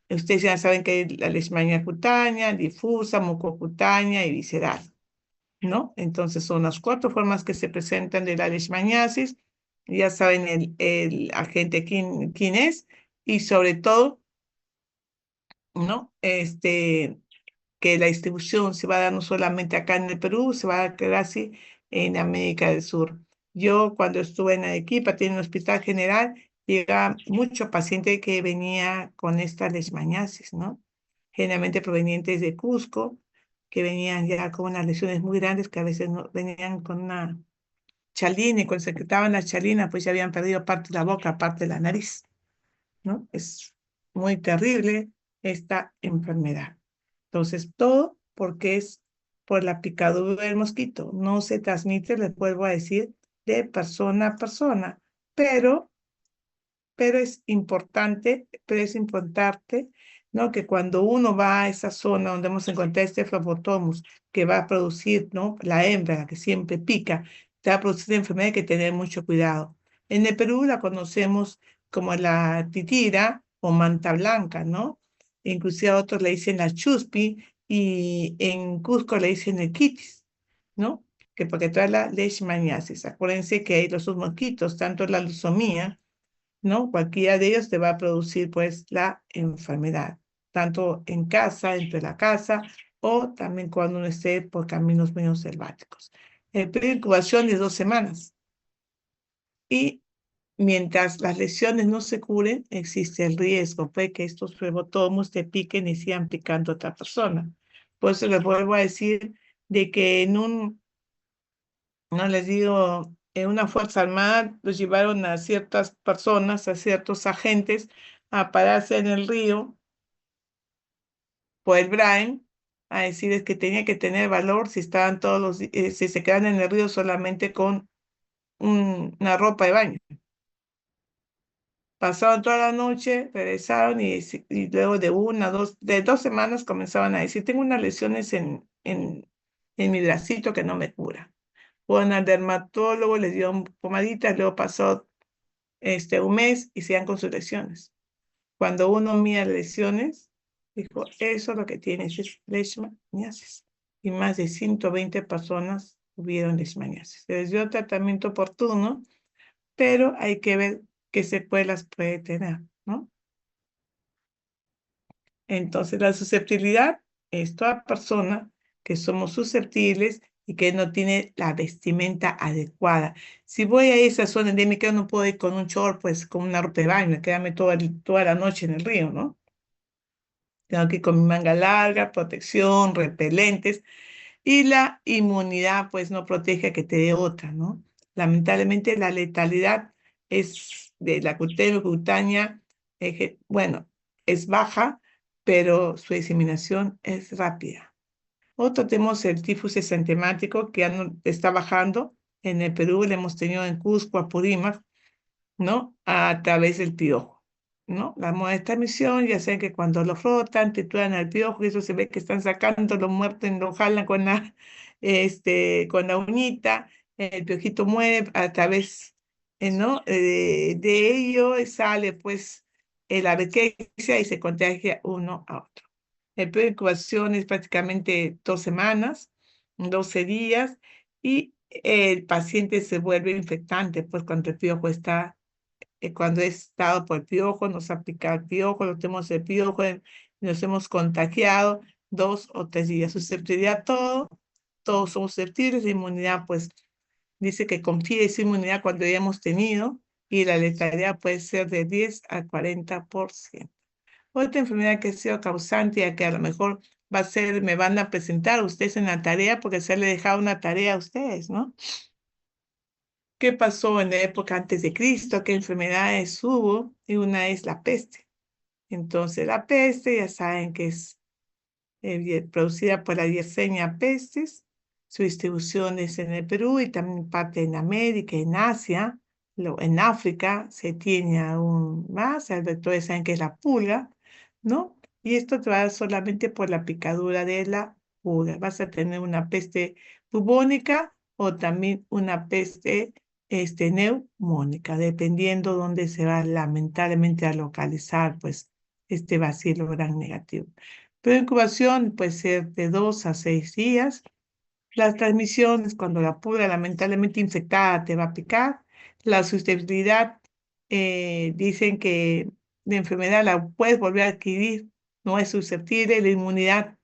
Ustedes ya saben que hay la leishmania cutánea, difusa, mucocutánea y visceral, ¿no? Entonces son las 4 formas que se presentan de la leishmaniasis. Ya saben el agente quién es y sobre todo, ¿no? Que la distribución se va a dar no solamente acá en el Perú, se va a dar casi en América del Sur. Yo cuando estuve en Arequipa, tenía un hospital general, llega mucho paciente que venía con esta leishmaniasis, ¿no? Generalmente provenientes de Cusco, que venían ya con unas lesiones muy grandes, que a veces no, venían con una chalina y cuando se quitaban la chalina, pues ya habían perdido parte de la boca, parte de la nariz, ¿no? Es muy terrible esta enfermedad. Entonces, todo porque es por la picadura del mosquito. No se transmite, les vuelvo a decir, de persona a persona, pero es importante, ¿no? Que cuando uno va a esa zona donde hemos encontrado este Phlobotomus, que va a producir, ¿no? La hembra, que siempre pica, te va a producir enfermedad, hay que tener mucho cuidado. En el Perú la conocemos como la titira o manta blanca, ¿no? Inclusive a otros le dicen la chuspi y en Cusco le dicen el quitis, ¿no? Que porque trae la leishmaniasis. Acuérdense que hay los dos mosquitos, tanto la leucemia, ¿no? Cualquiera de ellos te va a producir pues la enfermedad, tanto en casa, dentro de la casa, o también cuando uno esté por caminos menos selváticos. El periodo de incubación es 2 semanas. Y mientras las lesiones no se curen, existe el riesgo de que estos flebotomos te piquen y sigan picando a otra persona. Por eso les vuelvo a decir de que no les digo, en una fuerza armada los llevaron a ciertas personas, a ciertos agentes, a pararse en el río por el Brain, a decirles que tenía que tener valor si estaban si se quedan en el río solamente con una ropa de baño. Pasaron toda la noche, regresaron y luego de 2 semanas comenzaban a decir, tengo unas lesiones en mi bracito que no me cura. Fueron al dermatólogo, les dio pomaditas, luego pasó un mes y se dan con sus lesiones. Cuando uno mira lesiones, Dijo, eso es lo que tienes, es leishmaniasis. Y más de 120 personas tuvieron leishmaniasis. Se les dio tratamiento oportuno, pero hay que ver qué secuelas puede tener, ¿no? Entonces, la susceptibilidad es toda persona que somos susceptibles y que no tiene la vestimenta adecuada. Si voy a esa zona endémica, no puedo ir con un short, pues con una ropa de baño, quedarme toda la noche en el río, ¿no? Tengo que ir con mi manga larga, protección, repelentes, y la inmunidad, pues no protege a que te dé otra, ¿no? Lamentablemente, la letalidad es de la cutánea, bueno, es baja, pero su diseminación es rápida. Otro tenemos el tifus exantemático que ya no está bajando. En el Perú le hemos tenido en Cusco, Apurímac, ¿no? A través del piojo, ¿no? La moda de esta misión, ya saben que cuando lo frotan, trituran al piojo, y eso se ve que están sacando lo muerto, lo jalan con la uñita, el piojito muere a través, ¿no? De ello sale, pues, la riqueza y se contagia uno a otro. El periodo de incubación es prácticamente 2 semanas, 12 días, y el paciente se vuelve infectante, pues cuando el piojo está cuando es dado por el piojo, nos aplica el piojo, lo tenemos el piojo, nos hemos contagiado 2 o 3 días. Susceptibilidad, todos somos susceptibles. De inmunidad, pues dice que confíe esa inmunidad cuando ya hemos tenido, y la letalidad puede ser de 10 a 40%. Otra enfermedad que ha sido causante, ya que a lo mejor me van a presentar a ustedes en la tarea, porque se le ha dejado una tarea a ustedes, ¿no? ¿Qué pasó en la época antes de Cristo? ¿Qué enfermedades hubo? Y una es la peste. Entonces, la peste, ya saben que es producida por la Yersinia pestis. Su distribución es en el Perú y también parte en América, en Asia. En África se tiene aún más. El vector saben que es la pulga, ¿no? Y esto te va a dar solamente por la picadura de la pulga. Vas a tener una peste bubónica o también una peste neumónica, dependiendo dónde se va lamentablemente a localizar, pues, este bacilo gran negativo. Pero incubación puede ser de 2 a 6 días. Las transmisiones, cuando la pulga lamentablemente infectada te va a picar. La susceptibilidad, dicen que la enfermedad la puedes volver a adquirir, no es susceptible. La inmunidad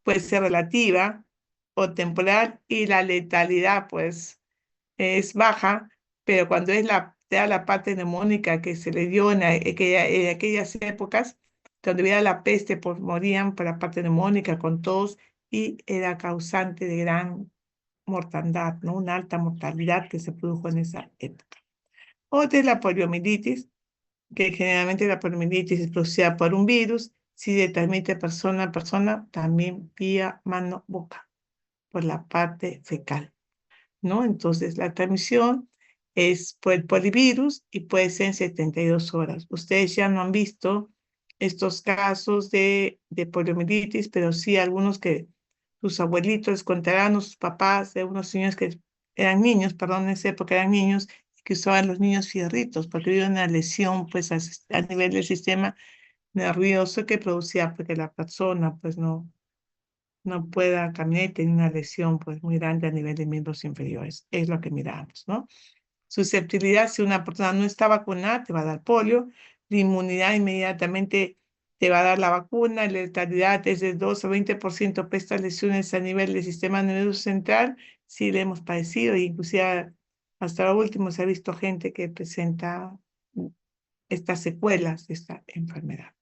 puede ser relativa o temporal, y la letalidad, pues, es baja, pero cuando te da la parte neumónica que se le dio en aquellas épocas, donde hubiera la peste, pues morían por la parte neumónica con tos, y era causante de gran mortandad, ¿no? Una alta mortalidad que se produjo en esa época. Otra es la poliomielitis, que generalmente la poliomielitis es producida por un virus. Si se transmite persona a persona, también vía mano-boca, por la parte fecal, ¿no? Entonces, la transmisión es por el polivirus y puede ser en 72 horas. Ustedes ya no han visto estos casos de poliomielitis, pero sí algunos que sus abuelitos les contarán, o sus papás, de unos niños que eran niños, perdón, en esa época eran niños, que usaban los niños fierritos, porque había una lesión, pues, a nivel del sistema nervioso que producía, porque la persona, pues, no pueda caminar y tener una lesión, pues, muy grande a nivel de miembros inferiores. Es lo que miramos, ¿no? Susceptibilidad: si una persona no está vacunada, te va a dar polio. La inmunidad inmediatamente te va a dar la vacuna. La letalidad es de 2 a 20% por estas lesiones a nivel del sistema nervioso central. Sí, le hemos padecido, e inclusive hasta lo último se ha visto gente que presenta estas secuelas de esta enfermedad.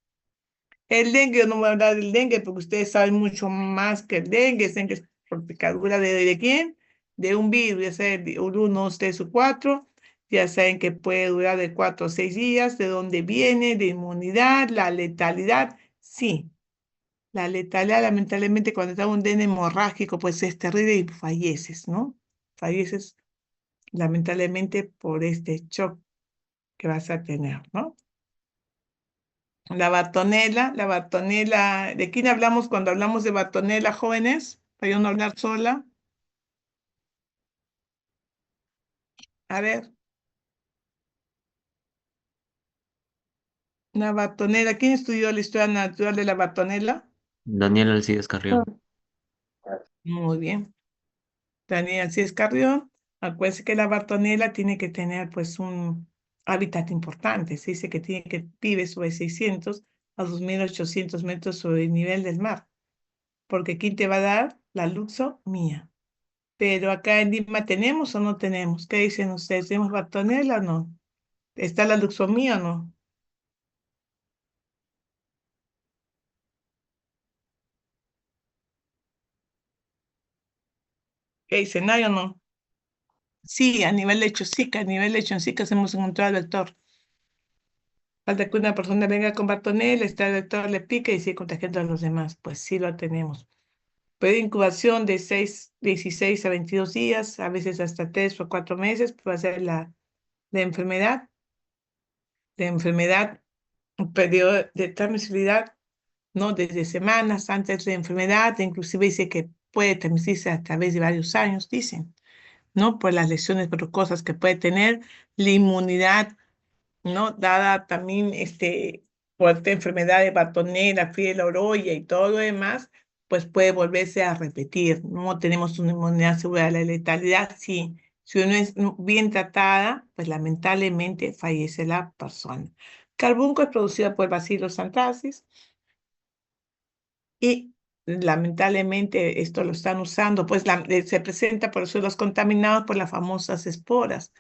El dengue, yo no voy a hablar del dengue porque ustedes saben mucho más que el dengue. Saben que es por picadura ¿de quién? De un virus, ya sea de 1, 2, 3 o 4. Ya saben que puede durar de 4 a 6 días. ¿De dónde viene? De inmunidad. La letalidad, sí. La letalidad, lamentablemente, cuando está un dengue hemorrágico, pues es terrible y falleces, ¿no? Falleces, lamentablemente, por este shock que vas a tener, ¿no? La Bartonella, ¿de quién hablamos cuando hablamos de Bartonella, jóvenes? Para yo no hablar sola. A ver, La Bartonella. ¿Quién estudió la historia natural de la Bartonella? Daniel Alcides Carrión. Muy bien. Daniel Alcides Carrión. Acuérdense que la Bartonella tiene que tener pues un hábitat importante. Se dice que vive sobre 600 a 2.800 metros sobre el nivel del mar. Porque ¿quién te va a dar? La luxomía. Pero acá en Lima, ¿tenemos o no tenemos? ¿Qué dicen ustedes? ¿Tenemos Bartonella o no? ¿Está la luxomía o no? ¿Qué dicen? ¿Hay o no? Sí, a nivel de Chosica, a nivel de Chosica hemos encontrado al vector. Falta que una persona venga con Bartonella, está el vector, le pica y sigue contagiando a los demás. Pues sí lo tenemos. Puede incubación de 16 a 22 días, a veces hasta 3 o 4 meses, puede ser la enfermedad. La enfermedad, un periodo de transmisibilidad, ¿no? Desde semanas antes de la enfermedad, inclusive dice que puede transmitirse a través de varios años, dicen, ¿no? Por las lesiones mucosas que puede tener, la inmunidad, ¿no? Dada también por esta enfermedad de Bartonella, fiebre orolla y todo lo demás, pues puede volverse a repetir. No tenemos una inmunidad segura. La letalidad, sí. Si uno es bien tratada, pues lamentablemente fallece la persona. Carbunco es producido por Bacillus anthracis y lamentablemente esto lo están usando, pues se presenta por suelos contaminados por las famosas esporas.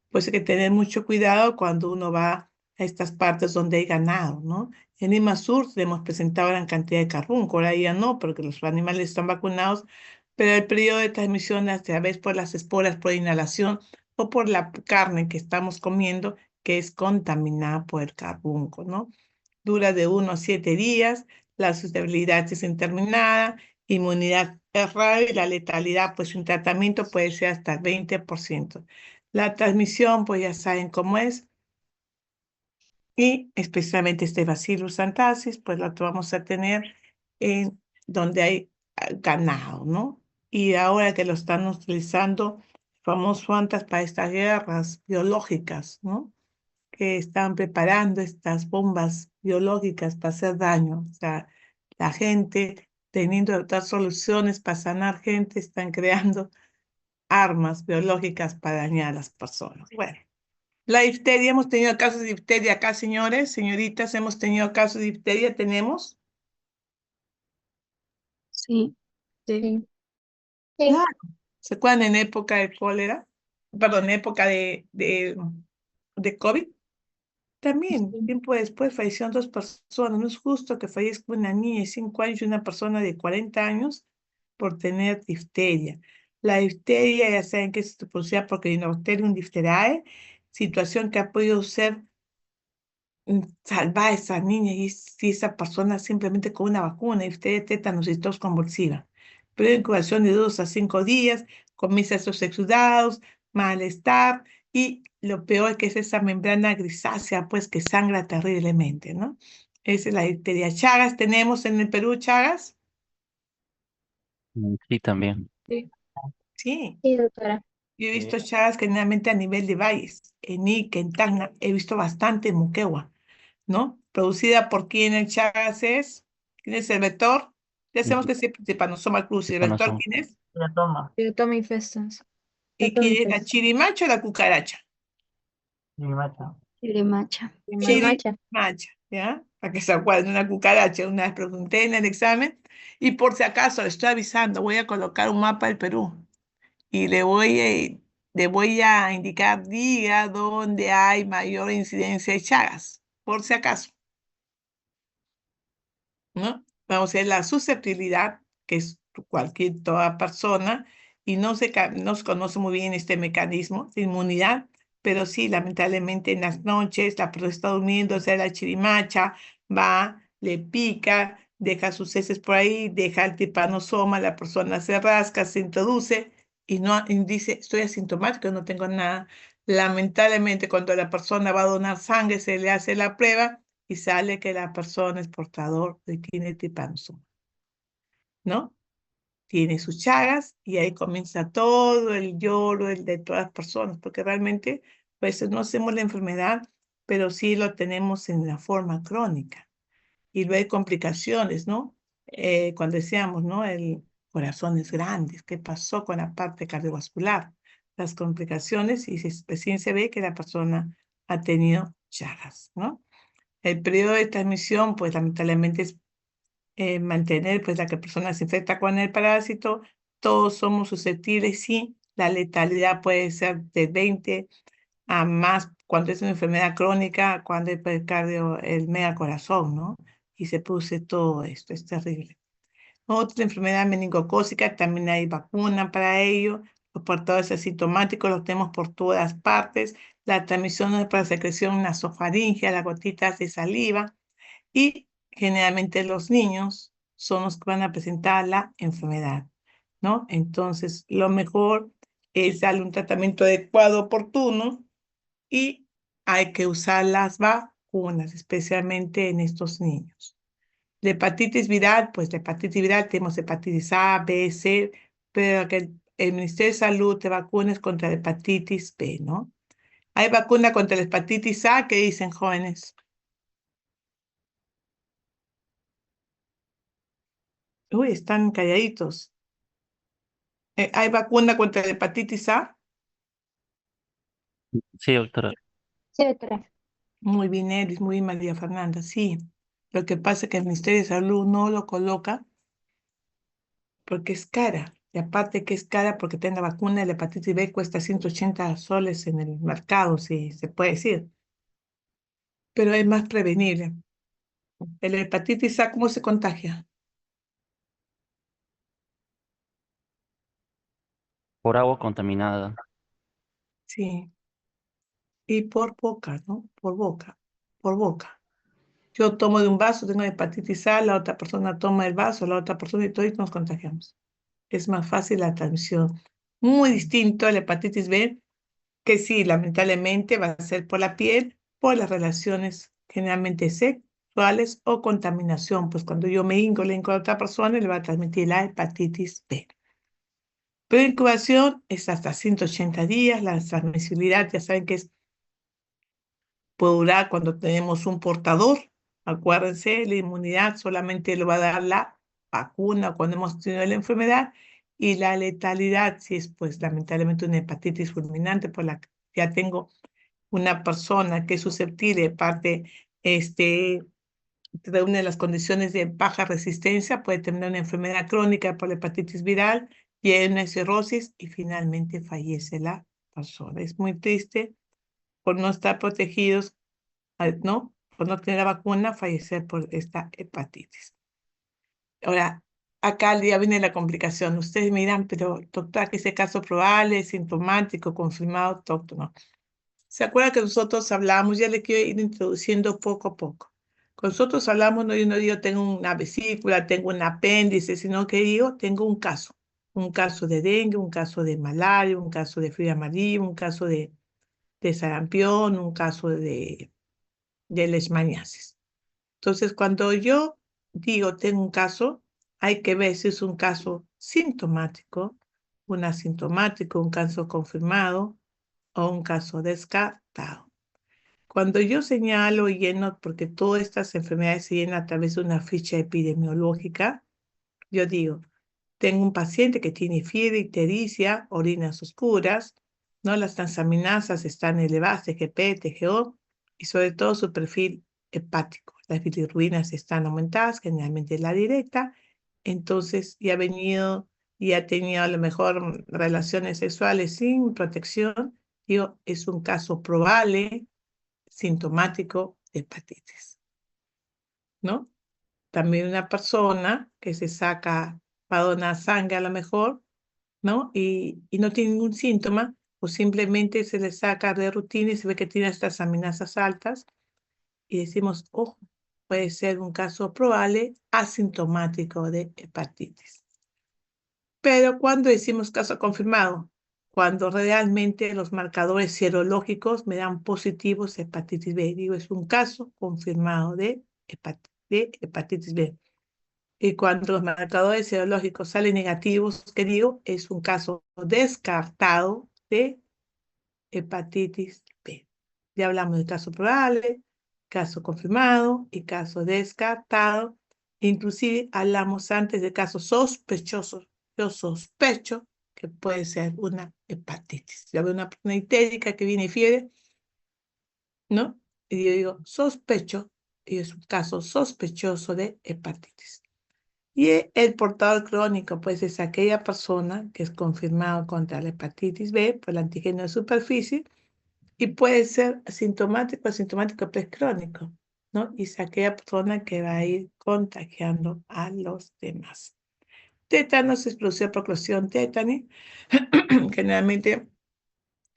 Pues hay que tener mucho cuidado cuando uno va a estas partes donde hay ganado, ¿no? En Lima Sur hemos presentado gran cantidad de carbúnculo, ahora ya no, porque los animales están vacunados, pero el periodo de transmisión a través por las esporas, por inhalación o por la carne que estamos comiendo, que es contaminada por el carbúnculo, ¿no? Dura de 1 a 7 días, la sustentabilidad es indeterminada, inmunidad es rara y la letalidad, pues un tratamiento puede ser hasta el 20%. La transmisión, pues ya saben cómo es, y especialmente este Bacillus anthracis, pues lo que vamos a tener en donde hay ganado, ¿no? Y ahora que lo están utilizando, famoso antes para estas guerras biológicas, ¿no? Que están preparando estas bombas biológicas para hacer daño. O sea, la gente teniendo otras soluciones para sanar gente, están creando armas biológicas para dañar a las personas. Bueno, la difteria, hemos tenido casos de difteria acá, señores, señoritas, hemos tenido casos de difteria, ¿tenemos? Sí. Sí. Claro. ¿Se acuerdan en época de cólera? Perdón, en época de COVID. También, Sí. tiempo después fallecieron 2 personas. No es justo que fallezca una niña de 5 años y una persona de 40 años por tener difteria. La difteria, ya saben que se producida por Crinobacterium diphtheriae, situación que ha podido ser salvar a esa niña y si esa persona simplemente con una vacuna, difteria, tétanos y tos convulsiva. Pero incubación de 2 a 5 días, comienza esos exudados, malestar y lo peor es que es esa membrana grisácea, pues que sangra terriblemente, ¿no? Esa es la difteria. Chagas, ¿tenemos en el Perú Chagas? Sí, también. Sí. Sí. Sí, doctora. Yo he visto Chagas generalmente a nivel de valles, en Ica, en Tacna, he visto bastante en Moquegua, ¿no? Producida por quién el Chagas es, ¿quién es el vector? Ya sabemos que es el Trypanosoma cruzi, ¿el vector Trypanosoma. quién es? Tommy Festans. ¿Y quién es la chirimacha o la cucaracha? Chirimacha. Chirimacha. Chirimacha, ¿ya? Para que se acuerden, una cucaracha, una vez pregunté en el examen, y por si acaso le estoy avisando, voy a colocar un mapa del Perú y le voy a indicar día donde hay mayor incidencia de Chagas, por si acaso, ¿no? Vamos a ver la susceptibilidad, que es toda persona, y no se conoce muy bien este mecanismo de inmunidad, pero sí, lamentablemente en las noches la persona está durmiendo, o sea, la chirimacha va, le pica, deja sus heces por ahí, deja el tipanosoma, la persona se rasca, se introduce y dice, estoy asintomático, no tengo nada. Lamentablemente, cuando la persona va a donar sangre, se le hace la prueba y sale que la persona es portador de tiene trypanosoma, ¿no? Tiene sus chagas y ahí comienza todo el lloro de todas las personas, porque realmente, pues no hacemos la enfermedad pero sí lo tenemos en la forma crónica. Y luego hay complicaciones, ¿no? Cuando decíamos, ¿no? El corazones grandes, ¿qué pasó con la parte cardiovascular? Las complicaciones y recién se ve que la persona ha tenido Chagas, ¿no? El periodo de transmisión, pues lamentablemente es mantener, pues la que persona se infecta con el parásito, todos somos susceptibles, sí, la letalidad puede ser de 20 a más cuando es una enfermedad crónica, cuando hay pericardio, el megacorazón, ¿no? Y se produce todo esto, es terrible. Otra enfermedad meningocócica, también hay vacuna para ello. Los portadores asintomáticos los tenemos por todas partes. La transmisión es por la secreción nasofaringea, las gotitas de saliva. Y generalmente los niños son los que van a presentar la enfermedad, ¿no? Entonces, lo mejor es darle un tratamiento adecuado, oportuno, y hay que usar las vacunas, especialmente en estos niños. La hepatitis viral, pues la hepatitis viral tenemos hepatitis A, B, C, pero que el Ministerio de Salud te vacunes contra la hepatitis B, ¿no? Hay vacuna contra la hepatitis A, ¿qué dicen jóvenes? Uy, están calladitos. ¿Hay vacuna contra la hepatitis A? Sí, doctora. Sí, doctora. Muy bien, Elis, muy bien, María Fernanda, sí. Lo que pasa es que el Ministerio de Salud no lo coloca porque es cara. Y aparte que es cara porque tiene la vacuna de la hepatitis B cuesta 180 soles en el mercado, si se puede decir. Pero es más prevenible. ¿El hepatitis A cómo se contagia? Por agua contaminada. Sí. Y por boca, ¿no? Por boca. Por boca. Yo tomo de un vaso, tengo hepatitis A, la otra persona toma el vaso, la otra persona y todos nos contagiamos. Es más fácil la transmisión. Muy distinto a la hepatitis B, que sí, lamentablemente va a ser por la piel, por las relaciones generalmente sexuales o contaminación, pues cuando yo me ingole con otra persona le va a transmitir la hepatitis B. Pero incubación es hasta 180 días, la transmisibilidad ya saben que puede durar cuando tenemos un portador. Acuérdense, la inmunidad solamente lo va a dar la vacuna cuando hemos tenido la enfermedad, y la letalidad, si es pues lamentablemente una hepatitis fulminante por la que ya tengo una persona que es susceptible, parte de una de las condiciones de baja resistencia, puede tener una enfermedad crónica por la hepatitis viral, y hay una cirrosis y finalmente fallece la persona. Es muy triste por no estar protegidos, ¿no? Por no tener la vacuna, fallecer por esta hepatitis. Ahora, acá ya viene la complicación. Ustedes miran, pero doctora, que ese caso probable, sintomático, confirmado, doctor, no. ¿Se acuerda que nosotros hablamos? Ya le quiero ir introduciendo poco a poco. Con nosotros hablamos, no, yo no digo tengo una vesícula, tengo un apéndice, sino que digo tengo un caso de dengue, un caso de malaria, un caso de fiebre amarilla, un caso de sarampión, un caso de leishmaniasis. Entonces, cuando yo digo tengo un caso, hay que ver si es un caso sintomático, un asintomático, un caso confirmado o un caso descartado. Cuando yo señalo y lleno, porque todas estas enfermedades se llenan a través de una ficha epidemiológica, yo digo, tengo un paciente que tiene fiebre, ictericia, orinas oscuras, ¿no? Las transaminasas están elevadas, TGP, TGO, y sobre todo su perfil hepático. Las bilirrubinas están aumentadas, generalmente la directa, entonces ya ha venido y ha tenido a lo mejor relaciones sexuales sin protección. Digo, es un caso probable sintomático de hepatitis, ¿no? También una persona que se saca para donar sangre a lo mejor, ¿no? Y no tiene ningún síntoma, o simplemente se le saca de rutina y se ve que tiene estas amenazas altas, y decimos, ojo, puede ser un caso probable asintomático de hepatitis. Pero cuando decimos caso confirmado, cuando realmente los marcadores serológicos me dan positivos hepatitis B, digo, es un caso confirmado de hepatitis B. Y cuando los marcadores serológicos salen negativos, que digo, es un caso descartado de hepatitis B. Ya hablamos de caso probable, caso confirmado y caso descartado. Inclusive hablamos antes de casos sospechosos. Yo sospecho que puede ser una hepatitis. Ya veo una persona itérica que viene y fiebre, ¿no? Y yo digo, sospecho, y es un caso sospechoso de hepatitis. Y el portador crónico, pues, es aquella persona que es confirmado contra la hepatitis B por el antígeno de superficie y puede ser asintomático, asintomático precrónico, ¿no? Y es aquella persona que va a ir contagiando a los demás. Tétanos es producido por Clostridium tetani. Generalmente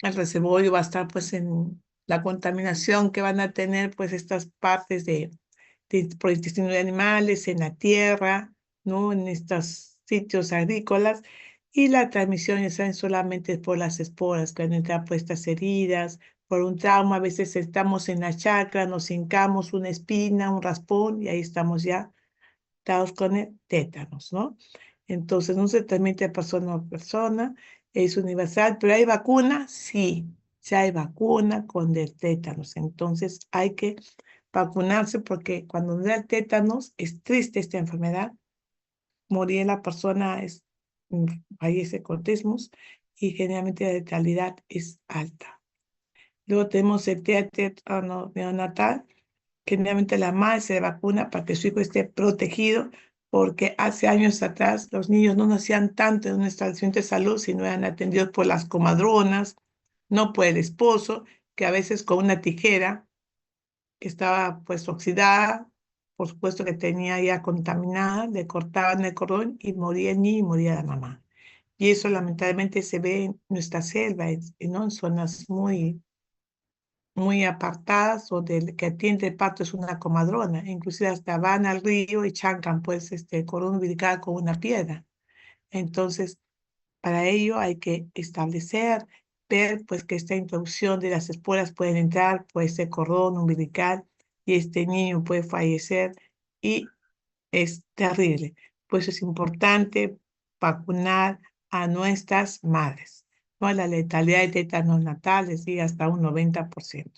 el reservorio va a estar pues en la contaminación que van a tener pues estas partes por el intestino de animales, en la tierra, ¿no? En estos sitios agrícolas. Y la transmisión ya saben solamente por las esporas que van a entrar por estas heridas, por un trauma. A veces estamos en la chacra, nos hincamos una espina, un raspón y ahí estamos ya dados con el tétanos, ¿no? Entonces no se transmite de persona a persona, es universal, pero ¿hay vacuna? Sí, ya hay vacuna con el tétanos. Entonces hay que vacunarse porque cuando nos da el tétanos es triste esta enfermedad. Morir la persona fallece con tesmos y generalmente la letalidad es alta. Luego tenemos el tétano neonatal. Generalmente la madre se vacuna para que su hijo esté protegido, porque hace años atrás los niños no nacían tanto en un establecimiento de salud, sino eran atendidos por las comadronas, no por el esposo, que a veces con una tijera que estaba pues oxidada, por supuesto que tenía ya contaminada, le cortaban el cordón y moría el niño y moría la mamá. Y eso lamentablemente se ve en nuestra selva, ¿no? En zonas muy apartadas o del que atiende el parto es una comadrona, inclusive hasta van al río y chancan pues cordón umbilical con una piedra. Entonces, para ello hay que establecer, ver pues que esta introducción de las esporas pueden entrar por ese cordón umbilical y este niño puede fallecer y es terrible. Pues es importante vacunar a nuestras madres, ¿no? La letalidad de tétanos natales llega hasta un 90%.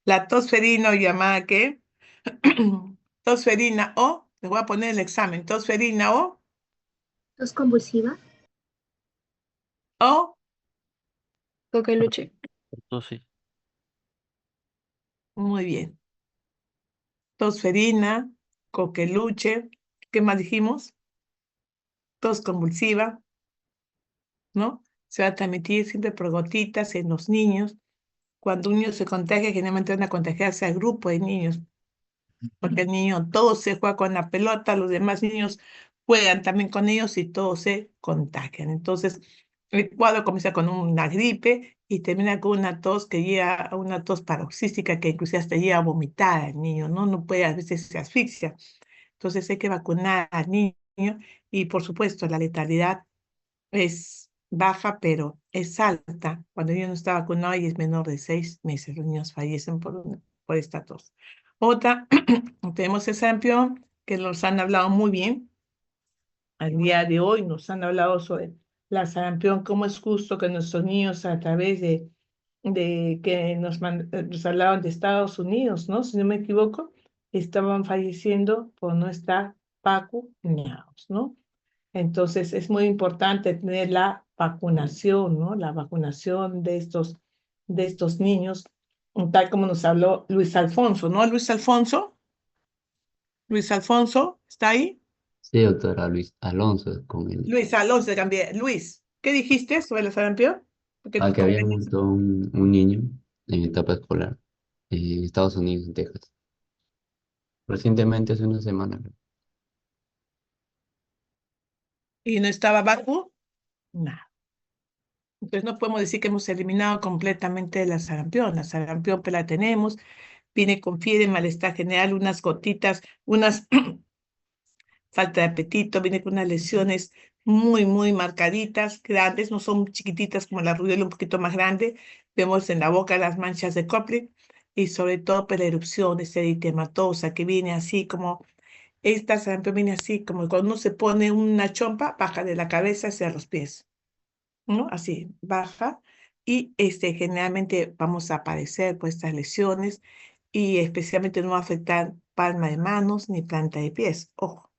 La tosferina o llamada ¿qué? Tosferina o, les voy a poner el examen, tosferina ¿Tos convulsiva? o, Coqueluche. Entonces, sí. muy bien. Tosferina, coqueluche, ¿qué más dijimos? Tos convulsiva, ¿no? Se va a transmitir siempre por gotitas en los niños. Cuando un niño se contagia, generalmente van a contagiarse al grupo de niños, porque el niño todo se juega con la pelota, los demás niños juegan también con ellos y todos se contagian. Entonces, el cuadro comienza con una gripe y termina con una tos que llega a una tos paroxística que inclusive hasta llega a vomitar al niño, ¿no? No puede, a veces se asfixia. Entonces hay que vacunar al niño y por supuesto la letalidad es baja, pero es alta cuando el niño no está vacunado y es menor de 6 meses. Los niños fallecen por esta tos. Otra, tenemos el sarampión, que nos han hablado muy bien. Al día de hoy nos han hablado sobre la sarampión, cómo es justo que nuestros niños a través de que nos hablaban de Estados Unidos, ¿no? Si no me equivoco, estaban falleciendo por no estar vacunados, ¿no? Entonces es muy importante tener la vacunación, ¿no? La vacunación de estos niños, tal como nos habló Luis Alfonso, ¿no? Luis Alfonso, ¿está ahí? Sí, doctora Luis Alonso, con el Luis Alonso, cambié. Luis, ¿qué dijiste sobre la sarampión? Porque tus que había compañeros. muerto un niño en etapa escolar en Estados Unidos, en Texas. Recientemente, hace una semana, creo. ¿Y no estaba vacunado? Nada. Entonces no podemos decir que hemos eliminado completamente la sarampión. La sarampión pues la tenemos, viene con fiebre, malestar general, unas gotitas, unas falta de apetito, viene con unas lesiones muy marcaditas, grandes, no son chiquititas como la rubiola, un poquito más grande. Vemos en la boca las manchas de Koplik y sobre todo pues, la erupción eritematosa que viene así como, esta sarampión viene así como cuando uno se pone una chompa, baja de la cabeza hacia los pies, ¿no? Así, baja y generalmente vamos a padecer pues estas lesiones y especialmente no va a afectar palma de manos ni planta de pies, ojo,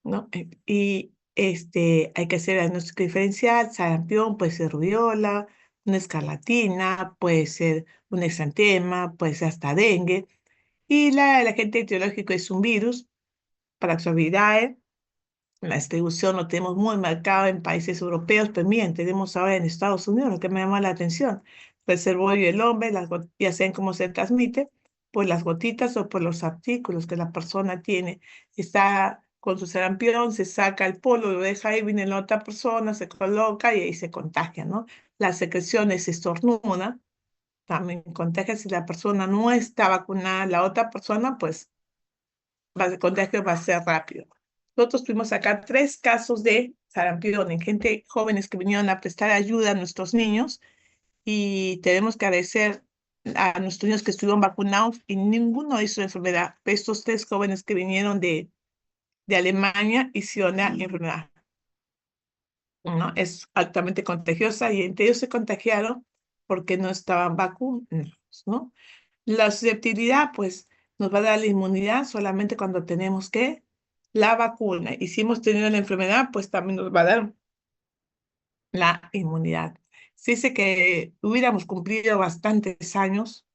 ¿no? Y hay que hacer diagnóstico diferencial, sarampión, puede ser rubiola, una escarlatina, puede ser un exantema, puede ser hasta dengue. Y el agente etiológico es un virus, Paraxovidae. La distribución lo tenemos muy marcado en países europeos, pero miren, tenemos ahora en Estados Unidos, lo que me llama la atención, el cervoyo y el hombre, ya saben cómo se transmite, por las gotitas o por los artículos que la persona tiene. Está con su sarampión, se saca el polvo, lo deja ahí, viene la otra persona, se coloca y ahí se contagia, ¿no? Las secreciones se estornuda, también contagia si la persona no está vacunada, la otra persona, pues el contagio va a ser rápido. Nosotros tuvimos acá 3 casos de sarampión en gente jóvenes que vinieron a prestar ayuda a nuestros niños y tenemos que agradecer a nuestros niños que estuvieron vacunados y ninguno hizo enfermedad. Estos 3 jóvenes que vinieron de Alemania hicieron la enfermedad, ¿no? Es altamente contagiosa y entre ellos se contagiaron porque no estaban vacunados, ¿no? La susceptibilidad, pues, nos va a dar la inmunidad solamente cuando tenemos que la vacuna. Y si hemos tenido la enfermedad, pues también nos va a dar la inmunidad. Se dice que hubiéramos cumplido bastantes años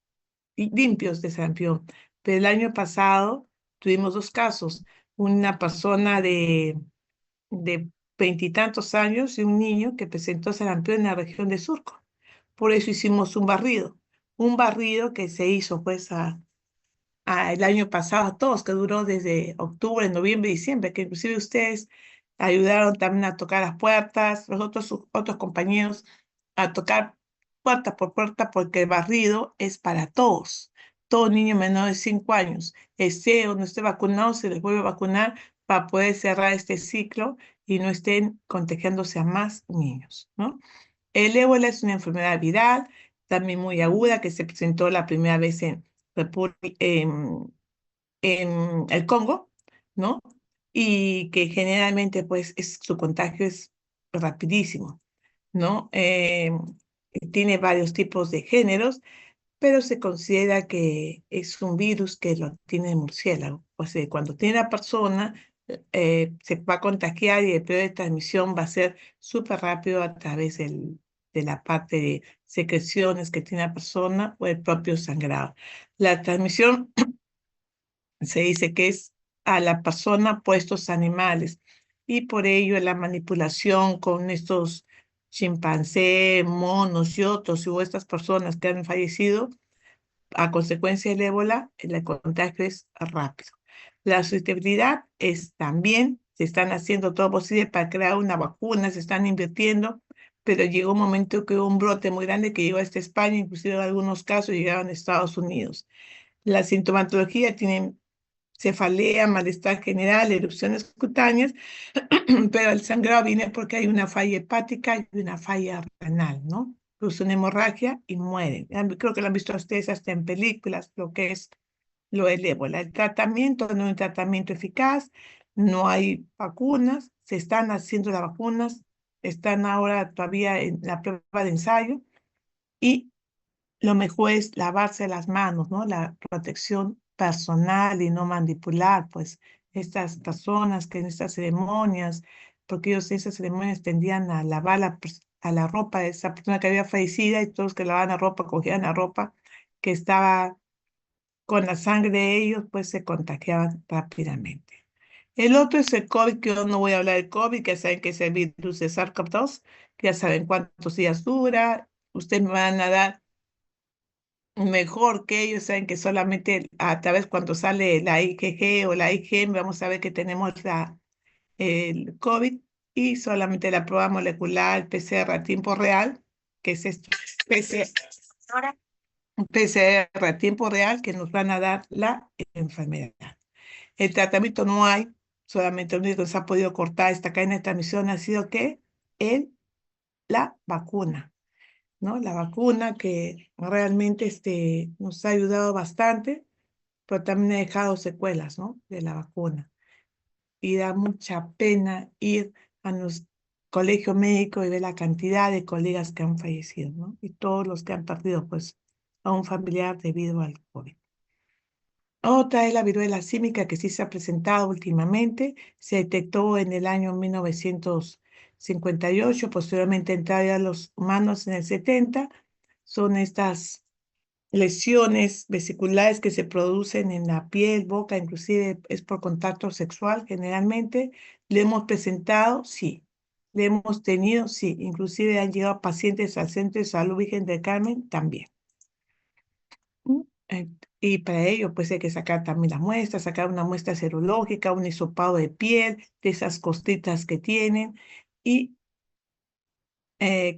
limpios de sarampión, pero el año pasado tuvimos 2 casos. Una persona de 20 y tantos años y un niño que presentó sarampión en la región de Surco. Por eso hicimos un barrido que se hizo pues el año pasado a todos, que duró desde octubre, noviembre, diciembre, que inclusive ustedes ayudaron también a tocar las puertas, los otros compañeros a tocar puerta por puerta, porque el barrido es para todos. Todo niño menor de 5 años, esté o no esté vacunado, se les vuelve a vacunar para poder cerrar este ciclo y no estén contagiándose a más niños, ¿no? El ébola es una enfermedad viral, también muy aguda, que se presentó la primera vez en el Congo, ¿no? Y que generalmente, pues, su contagio es rapidísimo, ¿no? Tiene varios tipos de géneros, pero se considera que es un virus que lo tiene el murciélago. O sea, cuando tiene la persona, se va a contagiar y el periodo de transmisión va a ser súper rápido a través de la parte de secreciones que tiene la persona o el propio sangrado. La transmisión se dice que es a la persona por estos animales y por ello la manipulación con estos chimpancés, monos y otros, o estas personas que han fallecido a consecuencia del ébola, el contagio es rápido. La susceptibilidad es también, se están haciendo todo posible para crear una vacuna, se están invirtiendo, pero llegó un momento que hubo un brote muy grande que llegó hasta España, inclusive en algunos casos llegaron a Estados Unidos. La sintomatología tiene cefalea, malestar general, erupciones cutáneas, pero el sangrado viene porque hay una falla hepática y una falla renal, ¿no? Produce una hemorragia y mueren. Creo que lo han visto ustedes hasta en películas, lo que es lo del ébola. El tratamiento no es un tratamiento eficaz, no hay vacunas, se están haciendo las vacunas, están ahora todavía en la prueba de ensayo y lo mejor es lavarse las manos, ¿no? La protección personal y no manipular, pues, estas personas que en estas ceremonias, porque ellos en esas ceremonias tendían a lavar a la ropa de esa persona que había fallecida y todos que lavaban la ropa, cogían la ropa que estaba con la sangre de ellos, pues se contagiaban rápidamente. El otro es el COVID, que yo no voy a hablar del COVID, que saben que es el virus de SARS-CoV-2, que ya saben cuántos días dura. Ustedes me van a dar mejor que ellos, saben que solamente a través cuando sale la IgG o la IgM vamos a ver que tenemos el COVID y solamente la prueba molecular PCR a tiempo real, que es esto, PCR a tiempo real, que nos van a dar la enfermedad. El tratamiento no hay, solamente lo único que se ha podido cortar esta cadena de transmisión ha sido que la vacuna, ¿no? La vacuna que realmente nos ha ayudado bastante, pero también ha dejado secuelas, ¿no? De la vacuna. Y da mucha pena ir a colegio médico y ve la cantidad de colegas que han fallecido, ¿no? Y todos los que han perdido, pues, a un familiar debido al COVID. Otra es la viruela símica que sí se ha presentado últimamente. Se detectó en el año 1958, posteriormente entraron a los humanos en el 70. Son estas lesiones vesiculares que se producen en la piel, boca, inclusive es por contacto sexual generalmente. ¿Le hemos presentado? Sí. ¿Le hemos tenido? Sí. Inclusive han llegado pacientes al Centro de Salud Virgen del Carmen también. Eh, Y para ello, pues hay que sacar también las muestras, sacar una muestra serológica, un hisopado de piel, de esas costritas que tienen. Y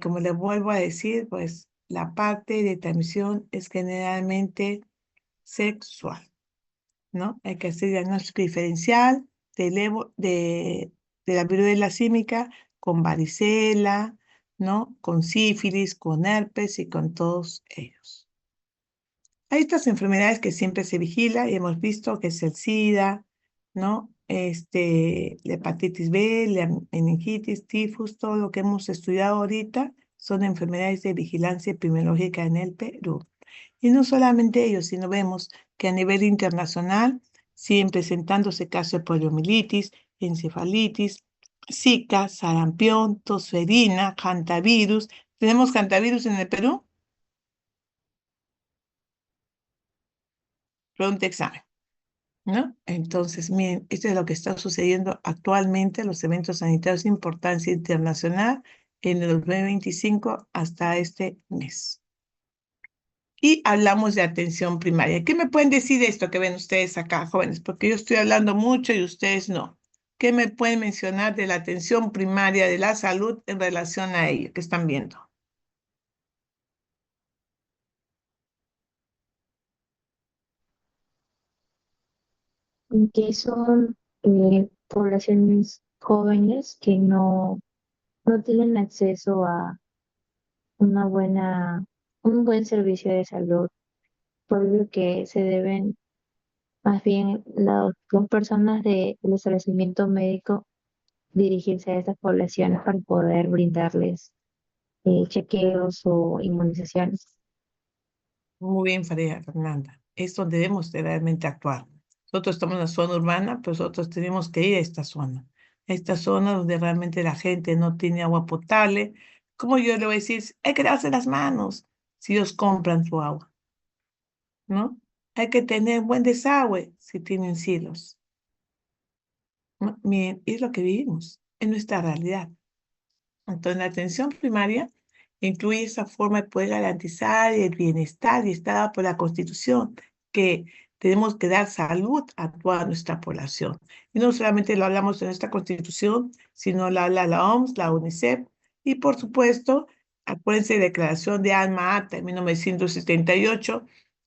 como les vuelvo a decir, pues la parte de transmisión es generalmente sexual, ¿no? Hay que hacer diagnóstico diferencial de la viruela símica con varicela, ¿no? Con sífilis, con herpes y con todos ellos. Hay estas enfermedades que siempre se vigila y hemos visto que es el SIDA, ¿no? La hepatitis B, la meningitis, tifus, todo lo que hemos estudiado ahorita son enfermedades de vigilancia epidemiológica en el Perú. Y no solamente ellos, sino vemos que a nivel internacional siguen presentándose casos de poliomielitis, encefalitis, Zika, sarampión, tosferina, hantavirus. ¿Tenemos hantavirus en el Perú? Pronto examen, ¿no? Entonces, miren, esto es lo que está sucediendo actualmente, los eventos sanitarios de importancia internacional en el 2025 hasta este mes. Y hablamos de atención primaria. ¿Qué me pueden decir de esto que ven ustedes acá, jóvenes? Porque yo estoy hablando mucho y ustedes no. ¿Qué me pueden mencionar de la atención primaria de la salud en relación a ello que están viendo? Que son poblaciones jóvenes que no tienen acceso a una un buen servicio de salud, por lo que se deben más bien las personas del establecimiento médico dirigirse a estas poblaciones para poder brindarles chequeos o inmunizaciones. Muy bien, María Fernanda. Es donde debemos de realmente actuar. Nosotros estamos en la zona urbana, pero nosotros tenemos que ir a esta zona donde realmente la gente no tiene agua potable. Como yo le voy a decir, hay que lavarse las manos si ellos compran su agua, ¿no? Hay que tener buen desagüe si tienen silos, ¿no? Miren, es lo que vivimos, en nuestra realidad. Entonces, la atención primaria incluye esa forma de poder garantizar el bienestar y está dada por la Constitución, que tenemos que dar salud a toda nuestra población. Y no solamente lo hablamos en esta Constitución, sino lo habla la OMS, la UNICEF, y por supuesto, acuérdense de la Declaración de Alma Ata en 1978,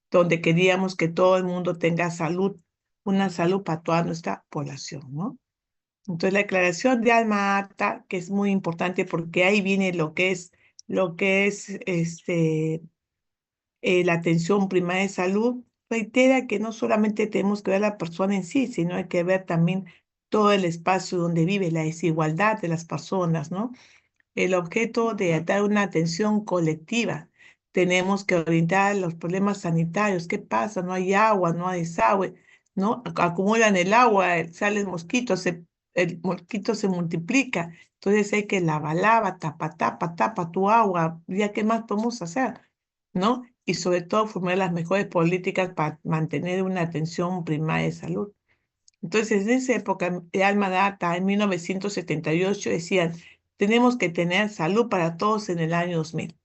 donde queríamos que todo el mundo tenga salud, una salud para toda nuestra población, ¿no? Entonces, la declaración de Alma Ata, que es muy importante porque ahí viene lo que es la atención primaria de salud, reitera que no solamente tenemos que ver a la persona en sí, sino hay que ver también todo el espacio donde vive, la desigualdad de las personas, ¿no? El objeto de dar una atención colectiva. Tenemos que orientar los problemas sanitarios. ¿Qué pasa? No hay agua, no hay desagüe, ¿no? Acumulan el agua, salen mosquitos, el mosquito se multiplica. Entonces hay que lava, tapa tu agua. ¿Ya qué más podemos hacer? ¿No? Y sobre todo formar las mejores políticas para mantener una atención primaria de salud. Entonces, en esa época de Alma Ata, en 1978, decían, tenemos que tener salud para todos en el año 2000.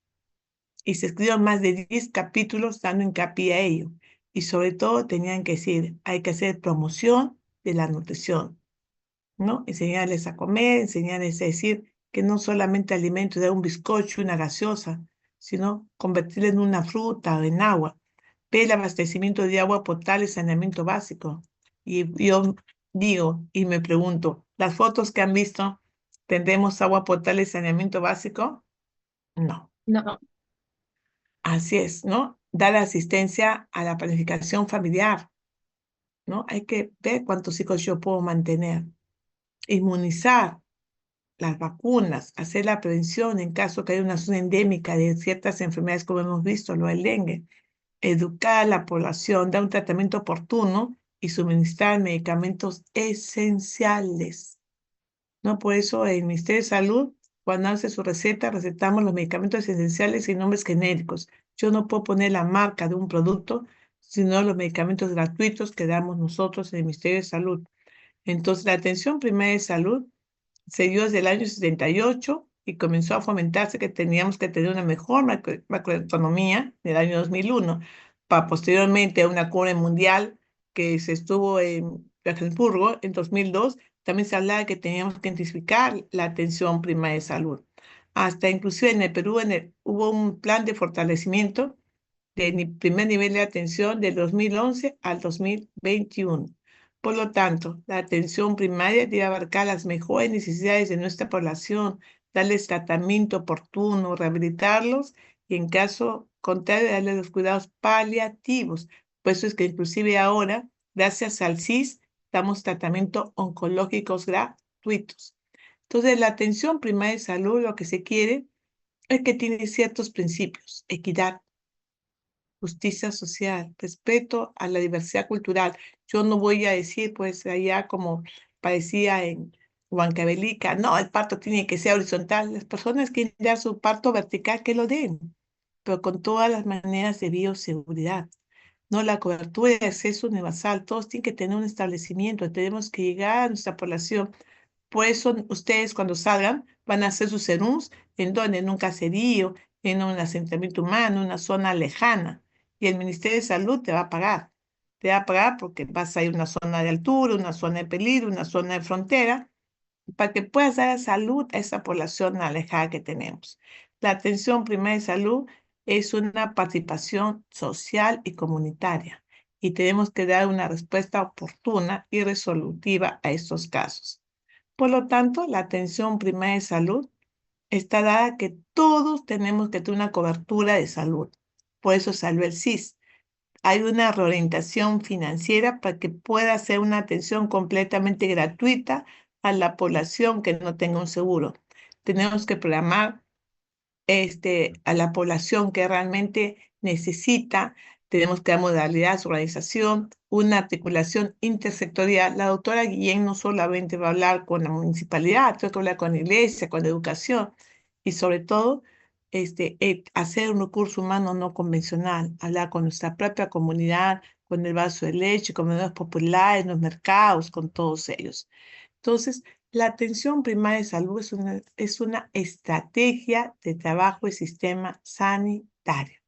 Y se escribieron más de 10 capítulos dando hincapié a ello. Y sobre todo tenían que decir, hay que hacer promoción de la nutrición, ¿no? Enseñarles a comer, enseñarles a decir que no solamente alimento de un bizcocho, una gaseosa, sino convertirlo en una fruta o en agua. El abastecimiento de agua potable y saneamiento básico. Y yo digo y me pregunto, ¿las fotos que han visto, tendremos agua potable y saneamiento básico? No. No, Así es, ¿no? Dar asistencia a la planificación familiar, ¿no? Hay que ver cuántos hijos yo puedo mantener. Inmunizar, las vacunas, hacer la prevención en caso que haya una zona endémica de ciertas enfermedades, como hemos visto, lo del dengue, educar a la población, dar un tratamiento oportuno y suministrar medicamentos esenciales. ¿No? Por eso el Ministerio de Salud, cuando hace su receta, recetamos los medicamentos esenciales y nombres genéricos. Yo no puedo poner la marca de un producto, sino los medicamentos gratuitos que damos nosotros en el Ministerio de Salud. Entonces, la atención primaria de salud se dio desde el año 78 y comenzó a fomentarse que teníamos que tener una mejor macroeconomía en el año 2001, para posteriormente a una cumbre mundial que se estuvo en Johannesburgo en 2002, también se hablaba de que teníamos que intensificar la atención primaria de salud. Hasta inclusive en el Perú hubo un plan de fortalecimiento de primer nivel de atención del 2011 al 2021. Por lo tanto, la atención primaria debe abarcar las mejores necesidades de nuestra población, darles tratamiento oportuno, rehabilitarlos y en caso contrario, darles los cuidados paliativos. Por eso es que inclusive ahora, gracias al CIS, damos tratamientos oncológicos gratuitos. Entonces, la atención primaria de salud lo que se quiere es que tiene ciertos principios: equidad, justicia social, respeto a la diversidad cultural. Yo no voy a decir, pues, allá como parecía en Huancavelica, no, el parto tiene que ser horizontal. Las personas quieren dar su parto vertical, que lo den, pero con todas las maneras de bioseguridad. No, la cobertura y acceso universal, todos tienen que tener un establecimiento, tenemos que llegar a nuestra población. Por eso ustedes cuando salgan van a hacer sus serums en donde, en un caserío, en un asentamiento humano, una zona lejana. Y el Ministerio de Salud te va a pagar. Te va a pagar porque vas a ir a una zona de altura, una zona de peligro, una zona de frontera, para que puedas dar salud a esa población alejada que tenemos. La atención primaria de salud es una participación social y comunitaria y tenemos que dar una respuesta oportuna y resolutiva a estos casos. Por lo tanto, la atención primaria de salud está dada que todos tenemos que tener una cobertura de salud. Por eso salió el CIS. Hay una reorientación financiera para que pueda hacer una atención completamente gratuita a la población que no tenga un seguro. Tenemos que programar a la población que realmente necesita. Tenemos que dar modalidad, su organización, una articulación intersectorial. La doctora Guillén no solamente va a hablar con la municipalidad, tengo que hablar con la iglesia, con la educación y sobre todo hacer un recurso humano no convencional, hablar con nuestra propia comunidad, con el vaso de leche, con los populares, los mercados, con todos ellos. Entonces, la atención primaria de salud es una estrategia de trabajo y sistema sanitario,